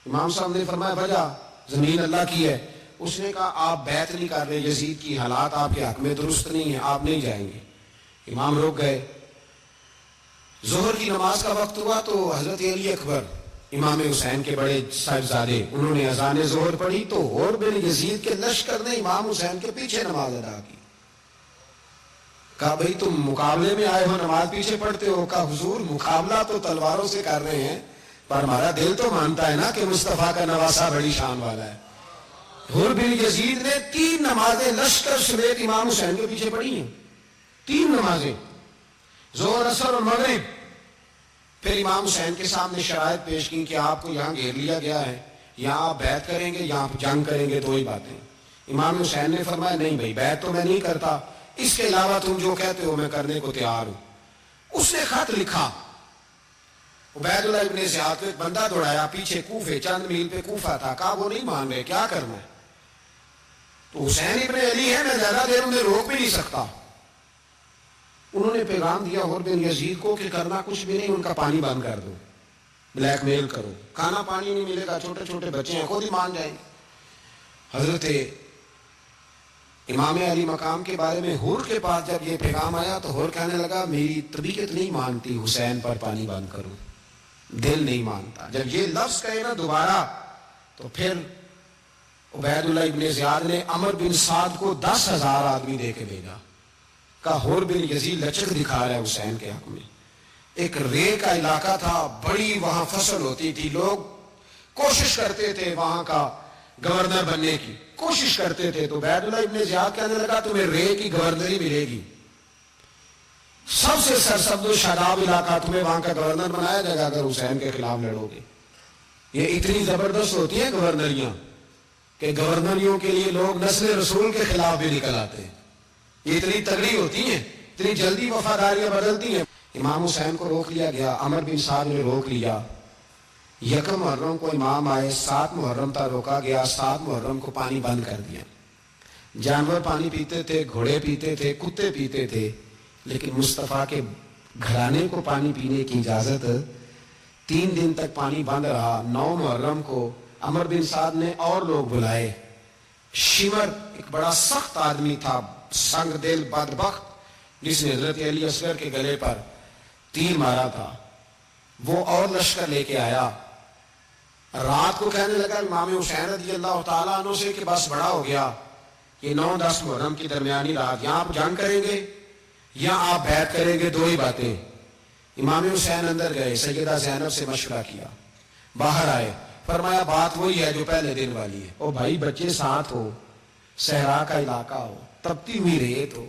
امام صاحب نے فرمایا وجہ زمین اللہ کی ہے۔ اس نے کہا آپ بیعت نہیں کر رہے، یزید کی حالات آپ کے حق میں درست نہیں ہیں، آپ نہیں جائیں گے۔ امام رک گئے۔ ظہر کی نماز کا وقت ہوا تو حضرت علی اکبر امام حسین کے بڑے صاحبزادے انہوں نے اذان ظہر پڑھی تو حور بن یزید کے لشکر نے امام حسین کے پیچھے نماز ادا کی۔ کہا بھئی تم مقابلے میں آئے ہو نماز پیچھے پڑھتے ہو؟ کہا حضور مقابلہ تو تلواروں سے کر رہے ہیں پر ہمارا دل تو مانتا ہے نا کہ مصطفیٰ کا نواسہ بڑی شان والا ہے۔ حور بن یزید نے 3 نمازیں لشکر سمیت امام حسین کے پیچھے پڑھی ہیں، 3 نمازیں، ظہر عصر اور مغرب۔ پھر امام حسین کے سامنے شرائط پیش کی کہ آپ کو یہاں گھیر لیا گیا ہے، یہاں آپ بیعت کریں گے، یہاں آپ جنگ کریں گے، 2 ہی باتیں۔ امام حسین نے فرمایا نہیں بھائی بیعت تو میں نہیں کرتا، اس کے علاوہ تم جو کہتے ہو میں کرنے کو تیار ہوں۔ اس نے خط لکھا، عبید اللہ ابن زیاد کو ایک بندہ دوڑایا پیچھے، کوفے چند میل پہ کوفہ تھا، کہا وہ نہیں مان رہے، کیا کرنا ہے؟ تو حسین ابن علی ہے، میں زیادہ دیر انہیں روک بھی نہیں سکتا۔ انہوں نے پیغام دیا حور بن یزید کو کہ کرنا کچھ بھی نہیں، ان کا پانی بند کر دو، بلیک میل کرو، کھانا پانی نہیں ملے گا، چھوٹے چھوٹے بچے ہیں، خود ہی مان جائیں گے۔ حضرت امام علی مقام کے بارے میں حور کے پاس جب یہ پیغام آیا تو حور کہنے لگا میری طبیعت نہیں مانتی حسین پر پانی بند کروں، دل نہیں مانتا۔ جب یہ لفظ کہے نا دوبارہ تو پھر عبید اللہ ابن زیاد نے عمر بن سعد کو 10,000 آدمی دے کے بھیجا، کہا حور بن یزید لچک دکھا رہا ہے حسین کے حق میں۔ ایک رے کا علاقہ تھا، بڑی وہاں فصل ہوتی تھی، لوگ کوشش کرتے تھے وہاں کا گورنر بننے کی، کوشش کرتے تھے۔ تو عبید اللہ ابن زیاد کہنے لگا تمہیں رے کی گورنری ملے گی، سب سے سرسبز و شاداب علاقہ تمہیں وہاں کا گورنر بنایا جائے گا اگر حسین کے خلاف لڑو گے. یہ اتنی زبردست ہوتی ہیں گورنریاں کہ گورنریوں کے لیے لوگ نسل رسول کے خلاف بھی نکل آتے ہیں. یہ اتنی تگڑی ہوتی ہیں, اتنی جلدی وفاداریاں بدلتی ہیں. امام حسین کو روک لیا گیا, عمر بن سعد نے روک لیا. یکم محرم کو امام آئے, 7 محرم تک روکا گیا, 7 محرم کو پانی بند کر دیا. جانور پانی پیتے تھے, گھوڑے پیتے تھے, کتے پیتے تھے, لیکن مصطفیٰ کے گھرانے کو پانی پینے کی اجازت. 3 دن تک پانی بند رہا. 9 محرم کو عمر بن سعد نے اور لوگ بلائے. شمر ایک بڑا سخت آدمی تھا, سنگ دل بدبخت, جس نے حضرت علی اصغر کے گلے پر تیر مارا تھا, وہ اور لشکر لے کے آیا. رات کو کہنے لگا امام حسین رضی اللہ تعالیٰ عنہ سے کہ بس بڑا ہو گیا, یہ 9-10 محرم کی درمیانی رات, یہاں آپ جنگ کریں گے یا آپ بیعت کریں گے, 2 ہی باتیں. امام حسین اندر گئے, سیدہ زینب سے مشورہ کیا, باہر آئے, فرمایا بات وہی ہے جو پہلے دن والی ہے. او بھائی بچے ساتھ ہو, صحرا کا علاقہ ہو, تپتی ہوئی ریت ہو,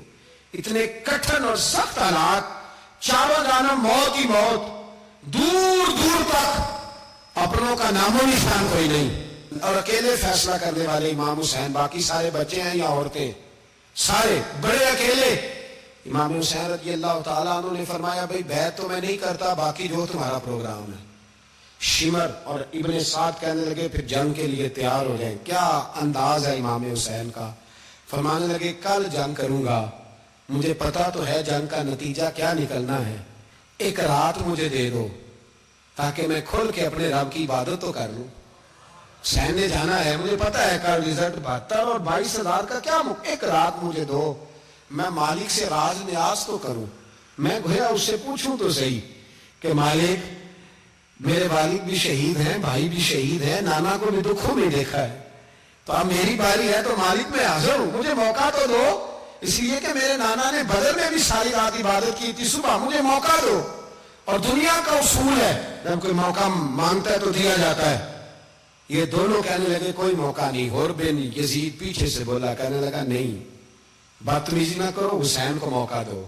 اتنے کٹھن اور سخت حالات, چاروں جانب موت ہی موت, دور دور تک اپنوں کا نام و نشان کوئی نہیں, اور اکیلے فیصلہ کرنے والے امام حسین. باقی سارے بچے ہیں یا عورتیں, سارے بڑے اکیلے. امام حسین رضی اللہ تعالیٰ عنہ نے فرمایا بھئی بیعت تو میں نہیں کرتا, باقی جو تمہارا پروگرام ہے. شمر اور ابن سعد کہنے لگے پھر جنگ کے لیے تیار ہو جائیں. کیا انداز ہے امام حسین کا. فرمانے لگے کل جنگ کروں گا, مجھے پتا تو ہے جنگ کا نتیجہ کیا نکلنا ہے, ایک رات مجھے دے دو تاکہ میں کھل کے اپنے رب کی عبادت تو کر لوں. حسین نے جانا ہے, مجھے پتا ہے کل رزلٹ 72 اور 22,000 کا کیا, ایک رات مجھے دو, میں مالک سے راز نیاز تو کروں. میں گویا اس سے پوچھوں تو صحیح کہ مالک میرے والد بھی شہید ہیں, بھائی بھی شہید ہیں, نانا کو بھی دکھوں میں دیکھا ہے, تو اب میری باری ہے تو مالک میں حاضر ہوں, مجھے موقع تو دو. اس لیے کہ میرے نانا نے بدر میں بھی ساری رات عبادت کی تھی, صبح مجھے موقع دو. اور دنیا کا اصول ہے جب کوئی موقع مانگتا ہے تو دیا جاتا ہے. یہ دونوں کہنے لگے کوئی موقع نہیں. حور بن یزید پیچھے سے بولا, کہنے لگا نہیں بدتمیزی نہ کرو, حسین کو موقع دو,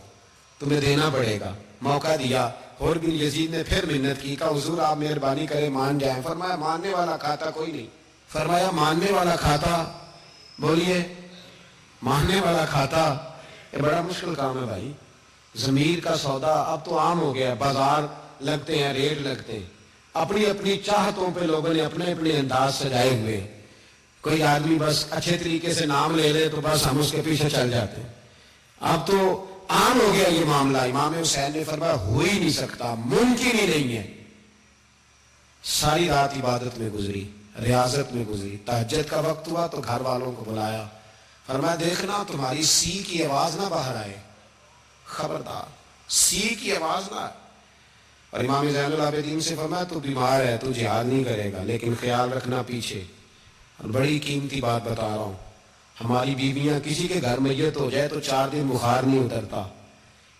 تمہیں دینا پڑے گا. موقع دیا. حور بن یزید نے پھر منت کی, کہا حضور آپ مہربانی کریں مان جائیں. فرمایا ماننے والا کھاتا کوئی نہیں. فرمایا ماننے والا کھاتا, بولیے ماننے والا کھاتا. یہ بڑا مشکل کام ہے بھائی. ضمیر کا سودا اب تو عام ہو گیا, بازار لگتے ہیں, ریٹ لگتے ہیں, اپنی اپنی چاہتوں پہ لوگوں نے اپنے اپنے انداز سجائے ہوئے. کوئی آدمی بس اچھے طریقے سے نام لے لے تو بس ہم اس کے پیچھے چل جاتے ہیں. اب تو عام ہو گیا یہ معاملہ. امام حسین نے فرمایا ہو ہی نہیں سکتا, ممکن ہی نہیں ہے. ساری رات عبادت میں گزری, ریاضت میں گزری. تہجد کا وقت ہوا تو گھر والوں کو بلایا, فرمایا دیکھنا تمہاری سی کی آواز نہ باہر آئے, خبردار سی کی آواز نہ. اور امام زین العابدین سے فرمایا تو بیمار ہے, تو جہاد نہیں کرے گا, لیکن خیال رکھنا پیچھے. اور بڑی قیمتی بات بتا رہا ہوں, ہماری بیویاں کسی کے گھر میت ہو جائے تو 4 دن بخار نہیں اترتا.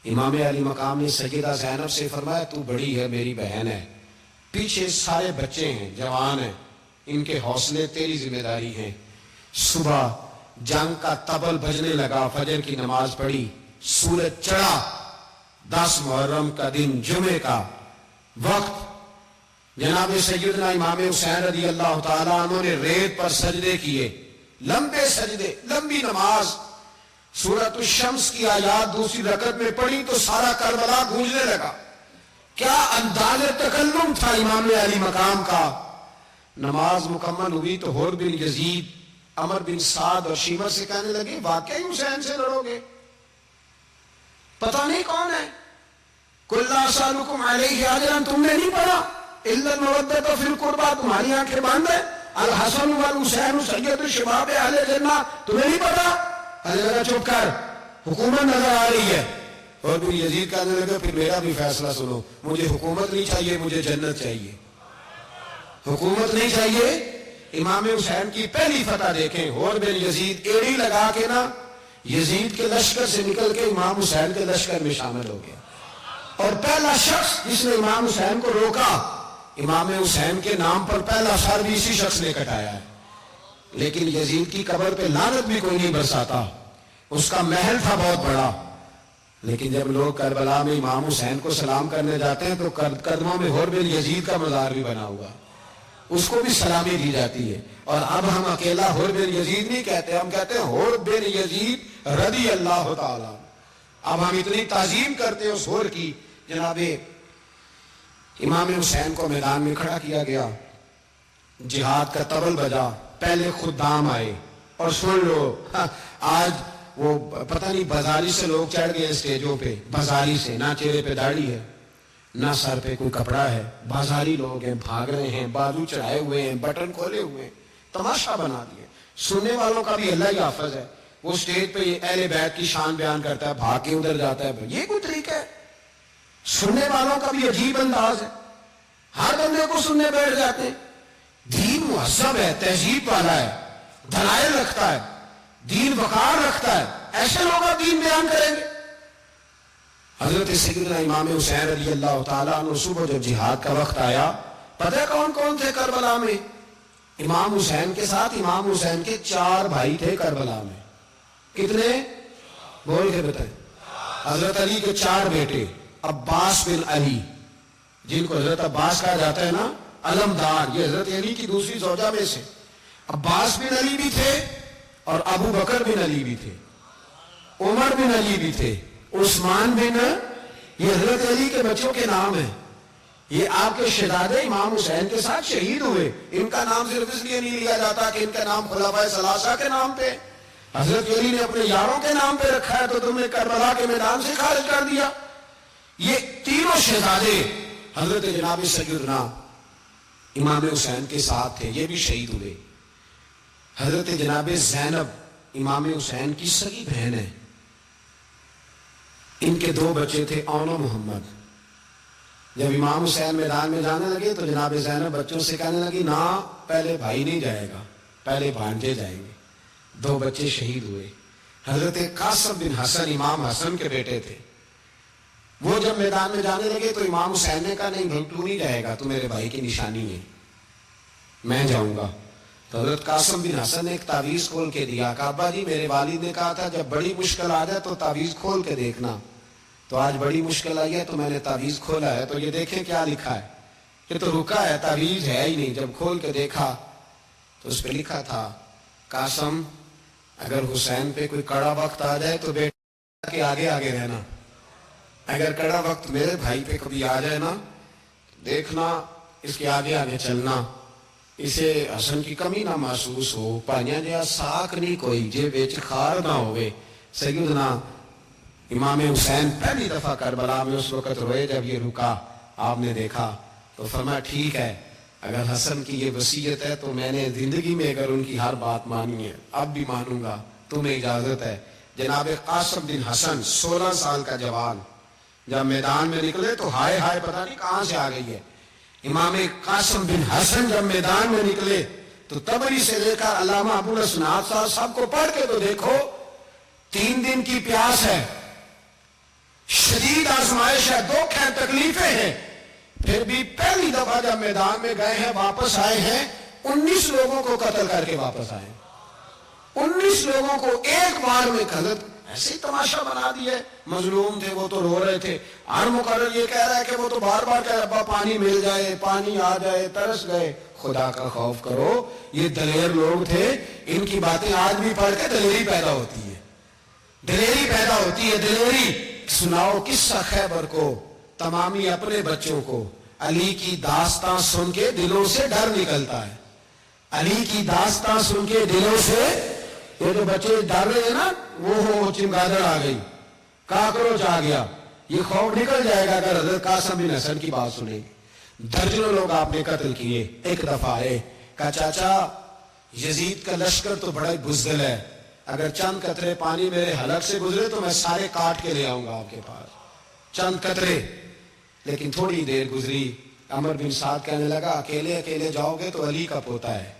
امام علی مقام نے سیدہ زینب سے فرمایا تو بڑی ہے, میری بہن ہے, پیچھے سارے بچے ہیں, جوان ہیں, ان کے حوصلے تیری ذمہ داری ہیں. صبح جنگ کا طبل بجنے لگا, فجر کی نماز پڑھی, سورج چڑھا. 10 محرم کا دن, جمعے کا وقت. جناب سیدنا امام حسین رضی اللہ تعالیٰ عنہ نے ریت پر سجدے کیے, لمبے سجدے, لمبی نماز. سورۃ الشمس کی آیات دوسری رکعت میں پڑھی تو سارا کربلا گونجنے لگا. کیا انداز تکلم تھا امام علی مقام کا. نماز مکمل ہوئی تو حور بن یزید, عمر بن سعد اور شیمر سے کہنے لگے واقعی حسین سے لڑو گے؟ پتہ نہیں کون ہے. قل لا اسألکم علیہ اجرا, تم نے نہیں پڑھا, الا المودۃ فی القربى, تمہاری آنکھیں بند ہیں. الحسن والحسین سید الشباب اہل جنہ, تمہیں نہیں پتا. اللہ چپ کر, حکومت نظر آ رہی ہے. اور پھر یزید کہنے لگا پھر میرا بھی فیصلہ سنو, مجھے حکومت نہیں چاہیے, مجھے جنت چاہیے. حکومت نہیں چاہیے. امام حسین کی پہلی فتح دیکھیں, حور بن یزید ایڑی لگا کے نا یزید کے لشکر سے نکل کے امام حسین کے لشکر میں شامل ہو گیا. اور پہلا شخص جس نے امام حسین کو روکا, امام حسین کے نام پر پہلا سر بھی اسی شخص نے کٹایا ہے. لیکن یزید کی قبر پہ لعنت بھی کوئی نہیں برساتا. اس کا محل تھا بہت بڑا, لیکن جب لوگ کربلا میں امام حسین کو سلام کرنے جاتے ہیں تو قدموں میں حور بن یزید کا مزار بھی بنا ہوا، اس کو بھی سلامی دی جاتی ہے. اور اب ہم اکیلا حور بن یزید نہیں کہتے، ہم کہتے ہیں حور بن یزید رضی اللہ تعالی. اب ہم اتنی تعظیم کرتے ہیں اس حور کی. جناب امام حسین کو میدان میں کھڑا کیا گیا، جہاد کا طبل بجا، پہلے خدام آئے. اور سن لو آج وہ پتہ نہیں بازاری سے لوگ چڑھ گئے اسٹیجوں پہ، بازاری سے، نہ چہرے پہ داڑھی ہے نہ سر پہ کوئی کپڑا ہے، بازاری لوگ ہیں، بھاگ رہے ہیں، بازو چڑھائے ہوئے ہیں، بٹن کھولے ہوئے ہیں، تماشا بنا دیے. سننے والوں کا بھی اللہ ہی حافظ ہے. وہ اسٹیج پہ اہل بیت کی شان بیان کرتا ہے، بھاگ کے ادھر جاتا ہے. یہ کوئی طریقہ ہے؟ سننے والوں کا بھی عجیب انداز ہے، ہر بندے کو سننے بیٹھ جاتے ہیں. دین مہذب ہے، تہذیب والا ہے، دلائل رکھتا ہے، دین وقار رکھتا ہے. ایسے لوگ اب دین بیان کریں گے؟ حضرت سیدنا امام حسین رضی اللہ تعالیٰ عنہ صبح جب جہاد کا وقت آیا، پتہ کون کون تھے کربلا میں؟ امام حسین کے ساتھ امام حسین کے 4 بھائی تھے کربلا میں. کتنے؟ بول کے بتائیں. حضرت علی کے 4 بیٹے، عباس بن علی، جن کو حضرت عباس کہا جاتا ہے نا، علمدار، یہ حضرت علی کی دوسری زوجہ میں سے. عباس بن علی بھی تھے اور ابو بکر بن علی بھی تھے، عمر بن علی بھی تھے، عثمان بن، یہ حضرت علی کے بچوں کے نام ہیں. یہ آپ کے شہزادے امام حسین کے ساتھ شہید ہوئے. ان کا نام صرف اس لیے نہیں لیا جاتا کہ ان کا نام خلفائے ثلاثہ کے نام پہ، حضرت علی نے اپنے یاروں کے نام پہ رکھا ہے تو تم نے کربلا کے میدان سے خارج کر دیا. یہ تینوں شہزادے حضرت جناب سیدنا امام حسین کے ساتھ تھے، یہ بھی شہید ہوئے. حضرت جناب زینب امام حسین کی سگی بہن ہے. ان کے 2 بچے تھے، اون و محمد. جب امام حسین میدان میں جانے لگے تو جناب زینب بچوں سے کہنے لگی، نہ پہلے بھائی نہیں جائے گا، پہلے بھانجے جائیں گے. 2 بچے شہید ہوئے. حضرت قاسم بن حسن امام حسن کے بیٹے تھے. وہ جب میدان میں جانے لگے تو امام حسین نے کہا، نہیں بھائی تو نہیں جائے گا، تو میرے بھائی کی نشانی ہے، میں جاؤں گا. تو حضرت قاسم بن حسن نے ایک تعویذ کھول کے دیا. کہا ابا جی میرے والد نے کہا تھا جب بڑی مشکل آ جائے تو تعویذ کھول کے دیکھنا. تو آج بڑی مشکل آئی ہے تو میں نے تعویذ کھولا ہے، تو یہ دیکھیں کیا لکھا ہے. یہ تو رکا ہے، تعویذ ہے ہی نہیں. جب کھول کے دیکھا تو اس پہ لکھا تھا، قاسم اگر حسین پہ کوئی کڑا وقت آ جائے تو بیٹا کے آگے آگے رہنا، اگر کڑا وقت میرے بھائی پہ کبھی آ جائے نا، دیکھنا اس کے آگے آگے چلنا، اسے حسن کی کمی نہ محسوس ہو. پانیاں جہاں ساکھ نہیں کوئی جے بیچ خار نہ ہوئے. سیدنا امام حسین پہلی دفعہ کربلا میں اس وقت روئے جب یہ رکا. آپ نے دیکھا تو فرمایا ٹھیک ہے، اگر حسن کی یہ وصیت ہے تو میں نے زندگی میں اگر ان کی ہر بات مانی ہے اب بھی مانوں گا، تمہیں اجازت ہے. جناب قاسم بن حسن 16 سال کا جوان جب میدان میں نکلے تو ہائے ہائے پتہ نہیں کہاں سے آ گئی ہے. امام قاسم بن حسن جب میدان میں نکلے تو تبری سے لے کر علامہ ابو الاسناد صاحب سب کو پڑھ کے تو دیکھو، 3 دن کی پیاس ہے، شدید آزمائش ہے، دکھ ہے، تکلیفیں ہیں، پھر بھی پہلی دفعہ جب میدان میں گئے ہیں واپس آئے ہیں 19 لوگوں کو قتل کر کے واپس آئے. 19 لوگوں کو ایک بار میں قتل، ایسے ہی تماشا بنا دیا. مظلوم تھے وہ تو رو رہے تھے. ہر مقرر یہ کہہ رہا ہے کہ وہ تو بار بار کہہ رہا ابا پانی مل جائے، پانی آ جائے، ترس گئے. خدا کا خوف کرو، یہ دلیر لوگ تھے، ان کی باتیں آج بھی پڑھ کے دلیری پیدا ہوتی ہے، دلیری پیدا ہوتی ہے. دلیری سناؤ قصہ خیبر کو، تمامی اپنے بچوں کو. علی کی داستان سن کے دلوں سے ڈر نکلتا ہے. علی کی داستان سن کے دلوں سے، یہ جو بچے ڈر رہے ہیں نا، وہ چمگادڑ آ گئی، کاکروچ آ گیا، یہ خوف نکل جائے گا اگر حضرت قاسم بن حسن کی بات سنیں. درجنوں لوگ آپ نے قتل کیے. ایک دفعہ آئے، کہا چاچا یزید کا لشکر تو بڑا بزدل ہے، اگر چند قطرے پانی میرے حلق سے گزرے تو میں سارے کاٹ کے لے آؤں گا آپ کے پاس. چند قطرے. لیکن تھوڑی دیر گزری، عمر بن سعد کہنے لگا اکیلے اکیلے جاؤ گے تو علی کا پوتا ہے،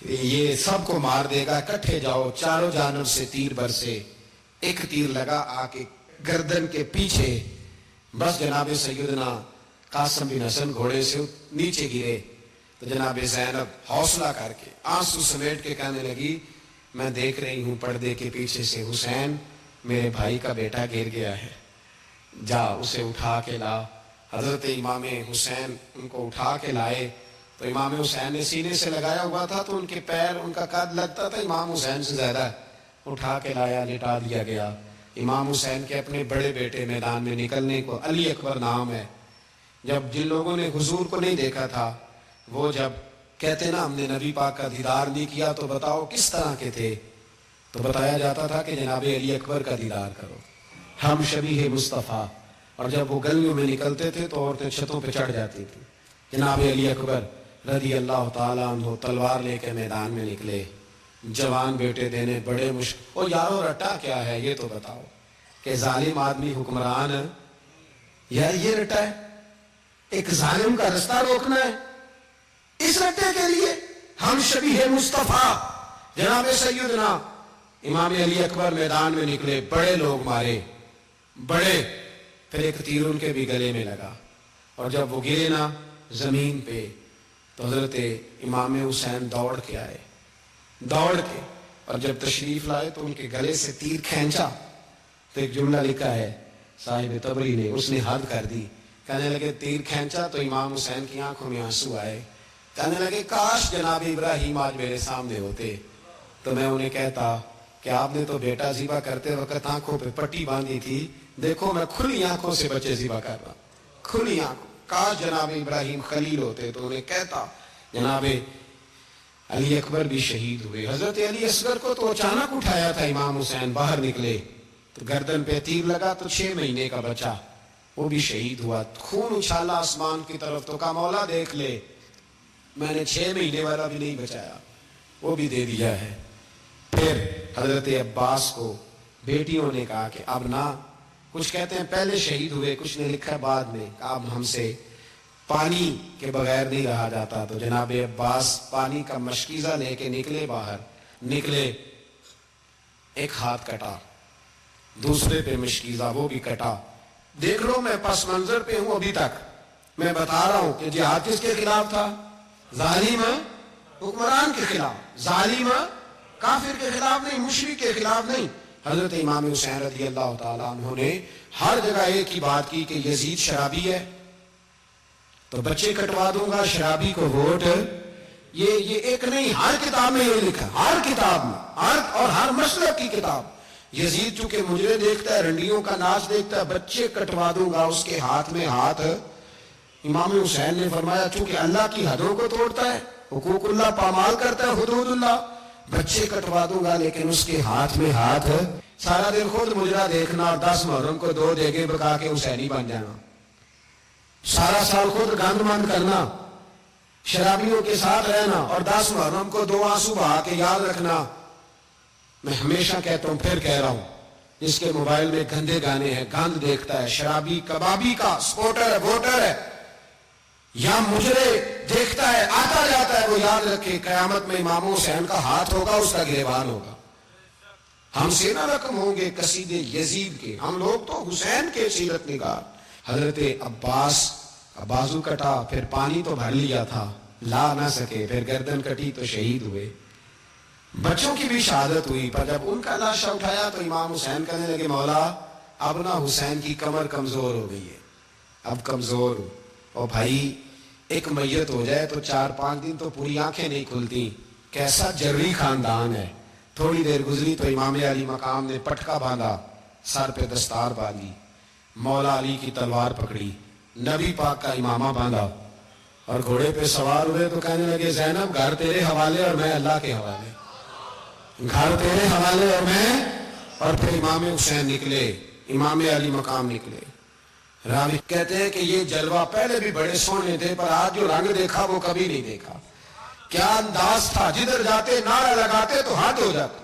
یہ سب کو مار دے گا، اکٹھے جاؤ. چاروں جانب سے تیر برسے. ایک تیر لگا آ کے گردن کے پیچھے، بس جناب سیدنا قاسم بن حسن گھوڑے سے نیچے گرے. تو جناب زینب حوصلہ کر کے آنسو سمیٹ کے کہنے لگی میں دیکھ رہی ہوں پردے کے پیچھے سے حسین میرے بھائی کا بیٹا گر گیا ہے، جا اسے اٹھا کے لا۔ حضرت امام حسین ان کو اٹھا کے لائے تو امام حسین نے سینے سے لگایا ہوا تھا تو ان کے پیر، ان کا قد لگتا تھا امام حسین سے زیادہ، اٹھا کے لایا، لٹا دیا گیا۔ امام حسین کے اپنے بڑے بیٹے میدان میں نکلنے کو، علی اکبر نام ہے، جب جن لوگوں نے حضور کو نہیں دیکھا تھا وہ جب کہتے نا ہم نے نبی پاک کا دیدار نہیں کیا تو بتاؤ کس طرح کے تھے، تو بتایا جاتا تھا کہ جناب علی اکبر کا دیدار کرو، ہم شبیہ مصطفیٰ۔ اور جب وہ گلیوں میں نکلتے تھے تو عورتیں چھتوں پہ چڑھ جاتی تھی۔ جناب علی اکبر رضی اللہ تعالیٰ عنہ تلوار لے کے میدان میں نکلے، جوان بیٹے دینے بڑے مشکل۔ اور یارو رٹا کیا ہے یہ تو بتاؤ، کہ ظالم آدمی حکمران ہے یار، یہ رٹا ہے، ایک ظالم کا رستہ روکنا ہے، اس رٹے کے لیے ہم شبیہ مصطفیٰ۔ جناب سیدنا امام علی اکبر میدان میں نکلے، بڑے لوگ مارے، بڑے، پھر ایک تیر ان کے بھی گلے میں لگا، اور جب وہ گرے نا زمین پہ تو حضرت امام حسین دوڑ کے آئے، دوڑ کے، اور جب تشریف لائے تو ان کے گلے سے تیر کھینچا تو ایک جملہ لکھا ہے صاحب طبری نے، اس نے حد کر دی، کہنے لگے تیر کھینچا تو امام حسین کی آنکھوں میں آنسو آئے، کہنے لگے کاش جناب ابراہیم آج میرے سامنے ہوتے تو میں انہیں کہتا کہ آپ نے تو بیٹا ذبح کرتے وقت آنکھوں پہ پٹی باندھی تھی، دیکھو میں کھلی آنکھوں سے بچے ذبح کر رہا ہوں، کھلی آنکھوں، کاش جناب ابراہیم خلیل ہوتے تو انہیں کہتا۔ جناب علی اکبر بھی شہید ہوئے۔ حضرت علی اصغر کو تو اچانک اٹھایا تھا امام حسین، باہر نکلے تو گردن پہ تیر لگا تو 6 مہینے کا بچہ وہ بھی شہید ہوا، خون اچھالا آسمان کی طرف تو کہا مولا دیکھ لے میں نے 6 مہینے والا بھی نہیں بچایا، وہ بھی دے دیا ہے۔ پھر حضرت عباس کو بیٹیوں نے کہا کہ اب نہ، کچھ کہتے ہیں پہلے شہید ہوئے، کچھ نے لکھا بعد میں، اب ہم سے پانی کے بغیر نہیں رہا جاتا، تو جناب عباس پانی کا مشکیزہ لے کے نکلے، باہر نکلے، ایک ہاتھ کٹا، دوسرے پہ مشکیزہ وہ بھی کٹا۔ دیکھ لو میں پس منظر پہ ہوں ابھی تک، میں بتا رہا ہوں کہ جہاد کس کے خلاف تھا؟ ظالم حکمران کے خلاف، ظالم کافر کے خلاف نہیں، مشرک کے خلاف نہیں۔ حضرت امام حسین رضی اللہ تعالیٰ عنہ نے ہر جگہ ایک ہی بات کی کہ یزید شرابی ہے تو بچے کٹوا دوں گا، شرابی کو ووٹ۔ یہ ایک نہیں، ہر کتاب میں یہ لکھا، ہر کتاب میں، اور ہر مسلک کی کتاب۔ یزید چونکہ مجرے دیکھتا ہے، رنڈیوں کا ناچ دیکھتا ہے، بچے کٹوا دوں گا، اس کے ہاتھ میں ہاتھ۔ امام حسین نے فرمایا چونکہ اللہ کی حدوں کو توڑتا ہے، حقوق اللہ پامال کرتا ہے، حدود اللہ، بچے کٹوا دوں گا لیکن اس کے ہاتھ میں ہاتھ۔ سارا دن خود مجرا دیکھنا اور 10 محرم کو 2 دیگے پکا کے حسینی بن جانا، سارا سال خود گند مند کرنا، شرابیوں کے ساتھ رہنا اور 10 محرم کو 2 آنسو بہا کے یاد رکھنا۔ میں ہمیشہ کہتا ہوں، پھر کہہ رہا ہوں، جس کے موبائل میں گندے گانے ہیں، گند دیکھتا ہے، شرابی کبابی کا سپورٹر ہے، ووٹر ہے، یا مجرے دیکھتا ہے، آتا جاتا ہے، وہ یاد رکھے قیامت میں امام حسین کا ہاتھ ہوگا، اس کا گریبان ہوگا۔ ہم سے نہ رقم ہوں گے قصید یزید کے، ہم لوگ تو حسین کے سیرت نگار۔ حضرت عباس کا بازو کٹا، پھر پانی تو بھر لیا تھا، لا نہ سکے، پھر گردن کٹی تو شہید ہوئے۔ بچوں کی بھی شہادت ہوئی، پر جب ان کا لاشا اٹھایا تو امام حسین کہنے لگے مولا اب نہ حسین کی کمر کمزور ہو گئی ہے، اب کمزور ہو۔ اور بھائی ایک میت ہو جائے تو 4-5 دن تو پوری آنکھیں نہیں کھلتی، کیسا جری خاندان ہے۔ تھوڑی دیر گزری تو امام علی مقام نے پٹکا باندھا، سر پہ دستار باندھی، مولا علی کی تلوار پکڑی، نبی پاک کا امامہ باندھا اور گھوڑے پہ سوار ہوئے تو کہنے لگے زینب گھر تیرے حوالے اور میں اللہ کے حوالے، گھر تیرے حوالے اور میں۔ اور پھر امام حسین نکلے، امام علی مقام نکلے۔ راوی کہتے ہیں کہ یہ جلوہ پہلے بھی بڑے سونے تھے، پر آج جو رنگ دیکھا وہ کبھی نہیں دیکھا۔ کیا انداز تھا، جدھر جاتے نعرہ لگاتے تو ہاتھ ہو جاتے۔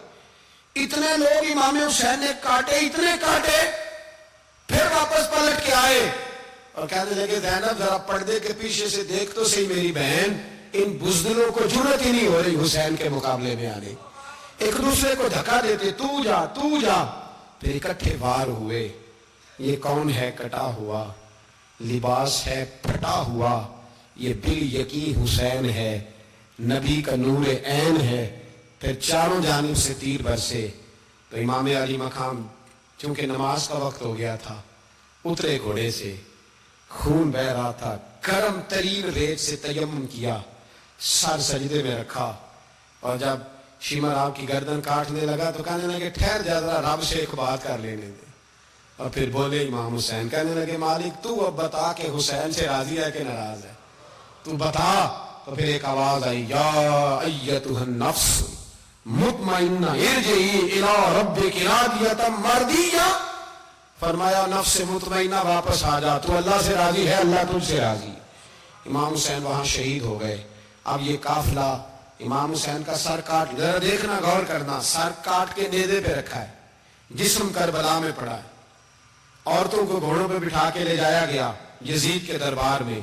اتنے لوگ امام حسین نے کاٹے، اتنے کاٹے، پھر واپس پلٹ کے آئے اور کہنے لگے زینب ذرا پردے کے پیچھے سے دیکھ تو صحیح میری بہن، ان بزدلوں کو جرت ہی نہیں ہو رہی حسین کے مقابلے میں آنے، ایک دوسرے کو دھکا دیتے، تو جا تو جا۔ پھر اکٹھے وار ہوئے، یہ کون ہے کٹا ہوا، لباس ہے پھٹا ہوا، یہ بال یقین حسین ہے، نبی کا نور عین ہے۔ پھر چاروں جانب سے تیر برسے تو امام علی مقام چونکہ نماز کا وقت ہو گیا تھا، اترے گھوڑے سے، خون بہ رہا تھا، گرم ترین ریت سے تیمم کیا، سر سجدے میں رکھا، اور جب شیمر آپ کی گردن کاٹنے لگا تو کہنے لگے ٹھہر جا ذرا رب سے ایک بات کر لینے دے. اور پھر بولے امام حسین، کہنے لگے مالک تو اب بتا کہ حسین سے راضی ہے کہ ناراض ہے، تو بتا. تو پھر ایک آواز آئی، یا ایتھا النفس مطمئنہ ارجعی الی ربک راضیۃ مرضیہ. فرمایا نفس مطمئنہ واپس آ جا، تو اللہ سے راضی ہے، اللہ تجھ سے راضی. امام حسین وہاں شہید ہو گئے. اب یہ قافلہ امام حسین کا سر کاٹ، ذرا دیکھنا غور کرنا، سر کاٹ کے نیزے پہ رکھا ہے، جسم کربلا میں پڑا ہے. عورتوں کو گھوڑوں پہ بٹھا کے لے جایا گیا یزید کے دربار میں.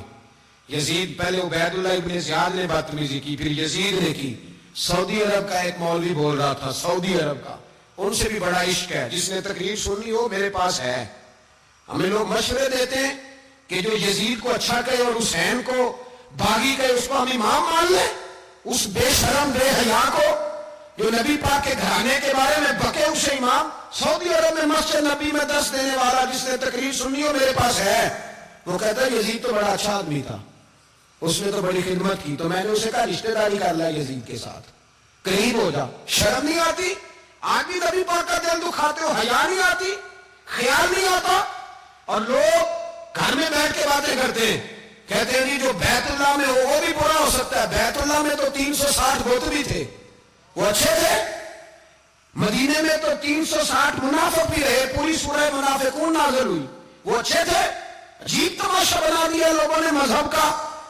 یزید پہلے عبید اللہ ابن زیاد نے بدتمیزی کی، پھر یزید نے کی. سعودی عرب کا ایک مولوی بول رہا تھا، سعودی عرب کا، ان سے بھی بڑا عشق ہے، جس نے تقریر سن لی ہو میرے پاس ہے. ہمیں لوگ مشورے دیتے ہیں کہ جو یزید کو اچھا کہے اور حسین کو باغی کہے اس کو ہم امام مان لیں. اس بے شرم بے حیا کو جو نبی پاک کے گھرانے کے بارے میں بکے اسے امام. سعودی عرب میں مسجد نبی میں دست دینے والا جس نے تقریر سنی ہو میرے پاس ہے. وہ کہتا ہے یزید تو بڑا اچھا آدمی تھا، اس نے تو بڑی خدمت کی. تو میں نے اسے کہا رشتہ داری کر لیا یزید کے ساتھ، قریب ہو جا. شرم نہیں آتی؟ آج بھی نبی پاک کا دل دکھاتے ہو، حیا نہیں آتی، خیال نہیں آتا. اور لوگ گھر میں بیٹھ کے باتیں کرتے ہیں، کہتے ہیں جی جو بیت اللہ میں ہو وہ بھی برا ہو سکتا ہے. بیت اللہ میں تو 360 بت بھی تھے، وہ اچھے تھے. مدینے میں تو 360 منافق بھی رہے، پوری سورہ منافقون نازل ہوئی، وہ اچھے تھے. عجیب تماشا بنا دیا لوگوں نے مذہب کا.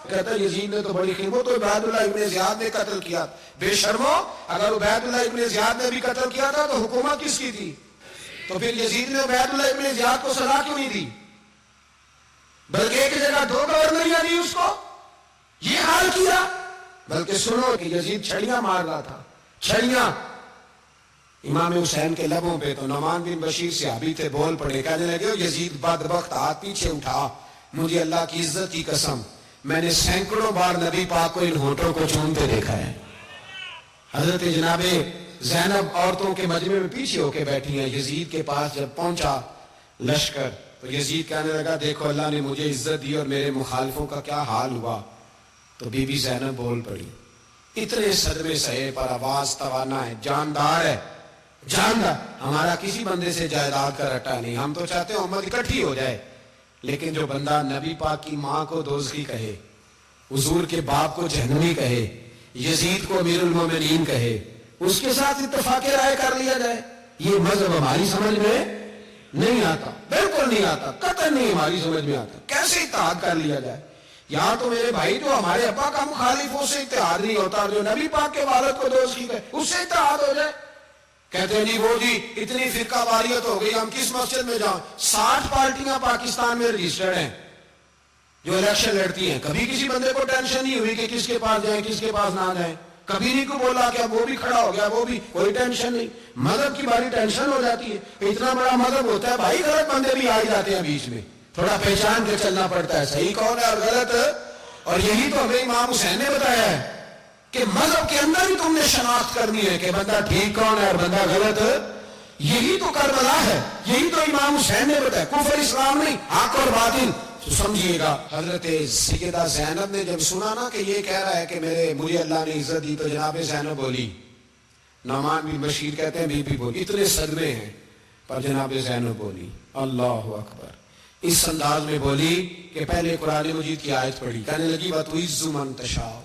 کہتا ہے یزید نے تو بڑی خدمت، تو عبید اللہ ابن زیاد نے قتل کیا. بے شرمو، اگر عبید اللہ ابن زیاد نے بھی قتل کیا تھا تو حکومت کس کی تھی؟ تو پھر یزید نے عبید اللہ ابن زیاد کو سزا کیوں نہیں دی، بلکہ ایک جگہ 2 گورنریاں دی اس کو؟ یہ حال کیا. بلکہ سنو کہ یزید چھڑیاں مار رہا تھا، چھڑیاں. امام حسین کے لبوں پہ تو نعمان بن بشیر صحابی تھے، بول پڑے، کہنے لگے یزید بدبخت ہاتھ پیچھے اٹھا، مجھے اللہ کی عزت کی قسم میں نے سینکڑوں بار نبی پاک کو ان ہونٹوں کو چومتے دیکھا ہے. حضرت جناب زینب عورتوں کے مجمع میں پیچھے ہو کے بیٹھی ہیں. یزید کے پاس جب پہنچا لشکر تو یزید کہنے لگا دیکھو اللہ نے مجھے عزت دی اور میرے مخالفوں کا کیا حال ہوا. تو بی بی زینب بول پڑی، اتنے صدمے سہے پر آواز توانا ہے، جاندار ہے، جاندار. ہمارا کسی بندے سے جائیداد کا رٹا نہیں، ہم تو چاہتے ہیں امت اکٹھی ہو جائے، لیکن جو بندہ نبی پاک کی ماں کو دوزخی کہے، حضور کے باپ کو جہنمی کہے، یزید کو امیر المومنین کہے، اس کے ساتھ اتفاق رائے کر لیا جائے، یہ مذہب ہماری سمجھ میں نہیں آتا، بالکل نہیں آتا، قطعاً نہیں ہماری سمجھ میں آتا. کیسے اتحاد کر لیا جائے؟ یہاں تو میرے بھائی جو ہمارے ابا کا مخالف ہو، اس سے اتحاد نہیں ہوتا، اور جو نبی پاک کے والد کو دوزخی کہے اس سے اتحاد ہو جائے. کہتے ہیں جی وہ جی اتنی فرقہ واریت ہو گئی، ہم کس مسجد میں جاؤں؟ 60 پارٹیاں پاکستان میں رجسٹرڈ ہیں جو الیکشن لڑتی ہیں. کبھی کسی بندے کو ٹینشن نہیں ہوئی کہ کس کے پاس جائیں کس کے پاس نہ جائیں. کبھی نہیں کو بولا کہ اب وہ بھی کھڑا ہو گیا، وہ بھی، کوئی ٹینشن نہیں. مذہب کی باری ٹینشن ہو جاتی ہے. اتنا بڑا مذہب ہوتا ہے بھائی، غلط بندے بھی آ جاتے ہیں بیچ میں، تھوڑا پہچان کے چلنا پڑتا ہے صحیح کون ہے اور غلط. اور یہی تو ہمیں امام حسین نے بتایا ہے کہ مذہب کے اندر ہی تم نے شناخت کرنی ہے کہ بندہ ٹھیک کون ہے اور بندہ غلط. یہی تو کربلا ہے، یہی تو امام حسین نے بتایا، کفر اسلام نہیں، حق اور باطل. تو سمجھیے گا حضرت سیدہ زینب نے جب سنا نا کہ یہ کہہ رہا ہے کہ مجھے اللہ نے عزت دی، تو جناب زینب بولی. نعمان بن بشیر کہتے ہیں بی بی بولی، اتنے صدمے ہیں پر جناب زینب بولی اللہ اکبر. اس انداز میں بولی کہ پہلے قرآن مجید کی آیت پڑھی، کہنے لگی وَتُعِزُّ مَن تَشَاءُ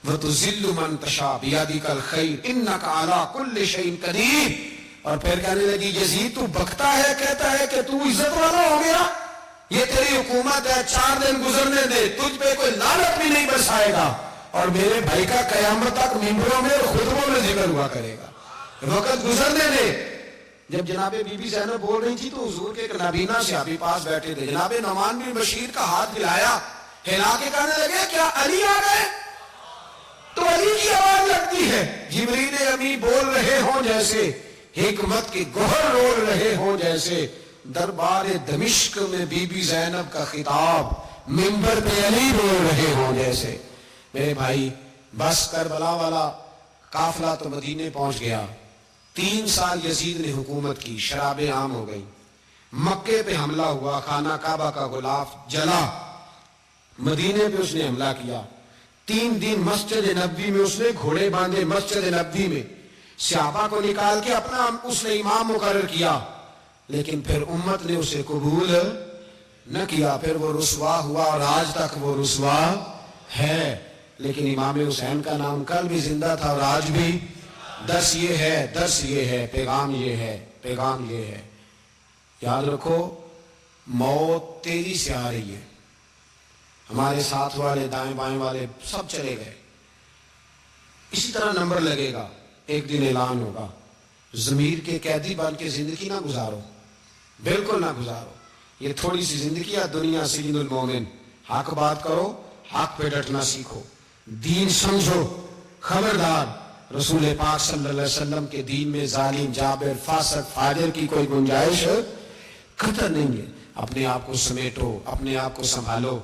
وَتُذِلُّ مَن تَشَاءُ بِيَدِكَ الْخَيْرُ إِنَّكَ عَلَىٰ كُلِّ شَيْءٍ قَدِيرٌ. اور پھر کہنے لگی یزید تو بکتا ہے، کہتا ہے کہ تو عزت والا ہو گیا، یہ تیری حکومت ہے، 4 دن گزرنے دے، تجھ پہ کوئی لعنت بھی نہیں برسائے گا، اور میرے بھائی کا قیامت تک ممبروں میں اور خطبوں میں ذکر ہوا کرے گا، وقت گزرنے دے. جب جناب بی بی زینب بول رہی تھی تو حضور کے ایک نابینا صحابی پاس بیٹھے تھے، جناب نعمان بن بشیر کا ہاتھ ہلایا، ہلا کے کہنے لگے کیا علی آ گئے؟ تو علی کی آواز لگتی ہے، جبریل امی بول رہے ہوں جیسے، حکمت کے گوہر رول رہے ہوں جیسے. دربار دمشق میں بی بی زینب کا خطاب، منبر پہ علی بول رہے ہوں جیسے. میرے بھائی بس کربلا والا قافلہ تو مدینے پہنچ گیا، 3 سال یزید نے حکومت کی، شرابیں عام ہو گئی، مکے پہ حملہ ہوا، خانہ کعبہ کا غلاف جلا، مدینے پہ اس نے حملہ کیا، 3 دن مسجد نبوی میں اس نے گھوڑے باندھے، مسجد نبوی میں صحابہ کو نکال کے اپنا اس نے امام مقرر کیا، لیکن پھر امت نے اسے قبول نہ کیا، پھر وہ رسوا ہوا اور آج تک وہ رسوا ہے۔ لیکن امام حسین کا نام کل بھی زندہ تھا اور آج بھی۔ درس یہ ہے، پیغام یہ ہے، یاد رکھو موت تیزی سے آ رہی ہے، ہمارے ساتھ والے دائیں بائیں والے سب چلے گئے، اسی طرح نمبر لگے گا، ایک دن اعلان ہوگا۔ ضمیر کے قیدی بن کے زندگی نہ گزارو، بالکل نہ گزارو، یہ تھوڑی سی زندگی ہے دنیا سجن المومن۔ حق بات کرو، حق پہ ڈٹنا سیکھو، دین سمجھو، خبردار رسول پاک صلی اللہ علیہ وسلم کے دین میں ظالم، جابر، فاسق، فاجر کی کوئی گنجائش قطع نہیں ہے۔ اپنے آپ کو سمیٹو، اپنے آپ کو سنبھالو،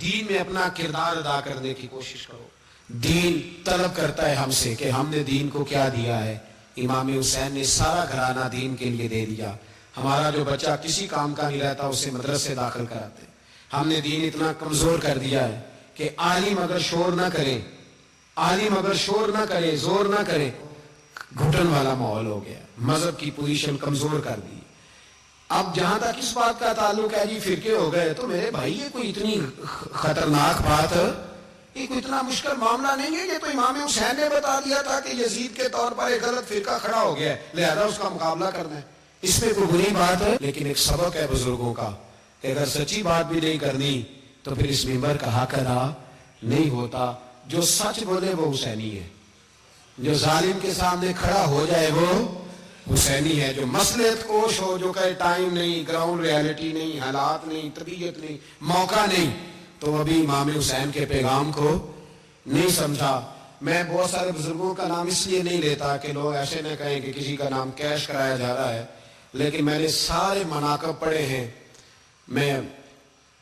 دین میں اپنا کردار ادا کرنے کی کوشش کرو۔ دین طلب کرتا ہے ہم سے کہ ہم نے دین کو کیا دیا ہے۔ امام حسین نے سارا گھرانہ دین کے لیے دے دیا۔ ہمارا جو بچہ کسی کام کا نہیں رہتا اسے مدرسے داخل کراتے۔ ہم نے دین اتنا کمزور کر دیا ہے کہ عالم اگر شور نہ کرے، زور نہ کرے، گھٹن والا ماحول ہو گیا، مذہب کی پوزیشن کمزور کر دی۔ اب جہاں تک اس بات کا تعلق ہے جی فرقے ہو گئے، تو میرے بھائی یہ کوئی اتنی خطرناک بات ہے، یہ کوئی اتنا مشکل معاملہ نہیں ہے، یہ تو امام حسین نے بتا دیا تھا کہ یزید کے طور پر ایک غلط فرقہ کھڑا ہو گیا ہے، لہذا اس کا مقابلہ کرنا ہے، اس میں کوئی بری بات ہے؟ لیکن ایک سبق ہے بزرگوں کا کہ اگر سچی بات بھی نہیں کرنی تو پھر اس منبر کا حق ادا نہیں ہوتا۔ جو سچ بولے وہ حسینی ہے، جو ظالم کے سامنے کھڑا ہو جائے وہ حسینی ہے، جو مصلحت کوش ہو، جو کہے ٹائم نہیں، گراؤنڈ ریالٹی نہیں، حالات نہیں، طبیعت نہیں، موقع نہیں، تو ابھی امام حسین کے پیغام کو نہیں سمجھا۔ میں بہت سارے بزرگوں کا نام اس لیے نہیں لیتا کہ لوگ ایسے نہ کہیں کہ کسی کا نام کیش کرایا جا رہا ہے، لیکن میں نے سارے مناقب پڑھے ہیں،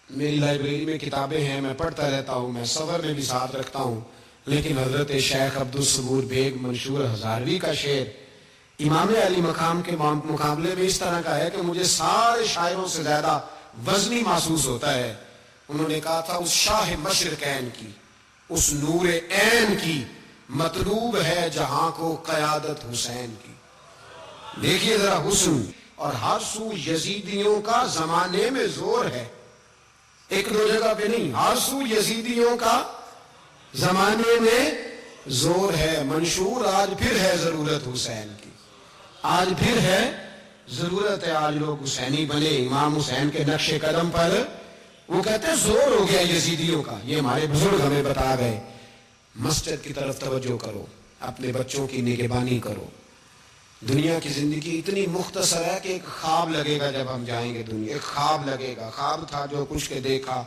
میری لائبریری میں کتابیں ہیں، میں پڑھتا رہتا ہوں، میں سفر میں بھی ساتھ رکھتا ہوں، لیکن حضرت شیخ عبدالصبور بیگ منشور ہزاروی کا شعر امام علی مقام کے مقابلے میں اس طرح کا ہے کہ مجھے سارے شاعروں سے زیادہ وزنی محسوس ہوتا ہے۔ انہوں نے کہا تھا اس شاہ مشرقین کی، اس نور عین کی مطلوب ہے جہاں کو قیادت حسین کی۔ دیکھیے ذرا حسن، اور ہر سو یزیدیوں کا زمانے میں زور ہے، ایک دو جگہ پہ نہیں، ہر سو یزیدیوں کا زمانے میں زور ہے۔ منشور آج پھر ہے ضرورت حسین کی، آج پھر ہے ضرورت ہے، آج لوگ حسینی بنے، امام حسین کے نقش قدم پر۔ وہ کہتے ہیں زور ہو گیا یزیدیوں کا، یہ ہمارے بزرگ ہمیں بتا گئے۔ مسجد کی طرف توجہ کرو، اپنے بچوں کی نگہبانی کرو۔ دنیا کی زندگی اتنی مختصر ہے کہ ایک خواب لگے گا جب ہم جائیں گے دنیا، ایک خواب لگے گا، خواب تھا جو کچھ کے دیکھا،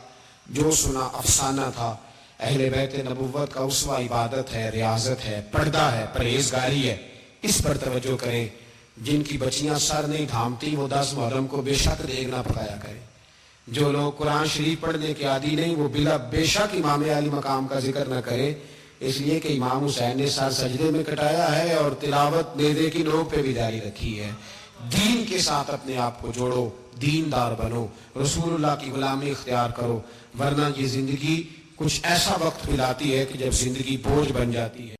جو سنا افسانہ تھا۔ اہل بیت نبوت کا اسوہ عبادت ہے، ریاضت ہے، پردہ ہے، پرہیزگاری ہے، اس پر توجہ کریں۔ جن کی بچیاں سر نہیں ڈھانپتی وہ 10 محرم کو بے شک دیگ نہ پکایا کریں۔ جو لوگ قرآن شریف پڑھنے کے عادی نہیں وہ بے شک امام علی مقام کا ذکر نہ کریں، اس لیے کہ امام حسین نے سر سجدے میں کٹایا ہے اور تلاوت نیزے کی نوک پہ بھی جاری رکھی ہے۔ دین کے ساتھ اپنے آپ کو جوڑو، دیندار بنو، رسول اللہ کی غلامی اختیار کرو، ورنہ یہ زندگی کچھ ایسا وقت پلاتی ہے کہ جب زندگی بوجھ بن جاتی ہے۔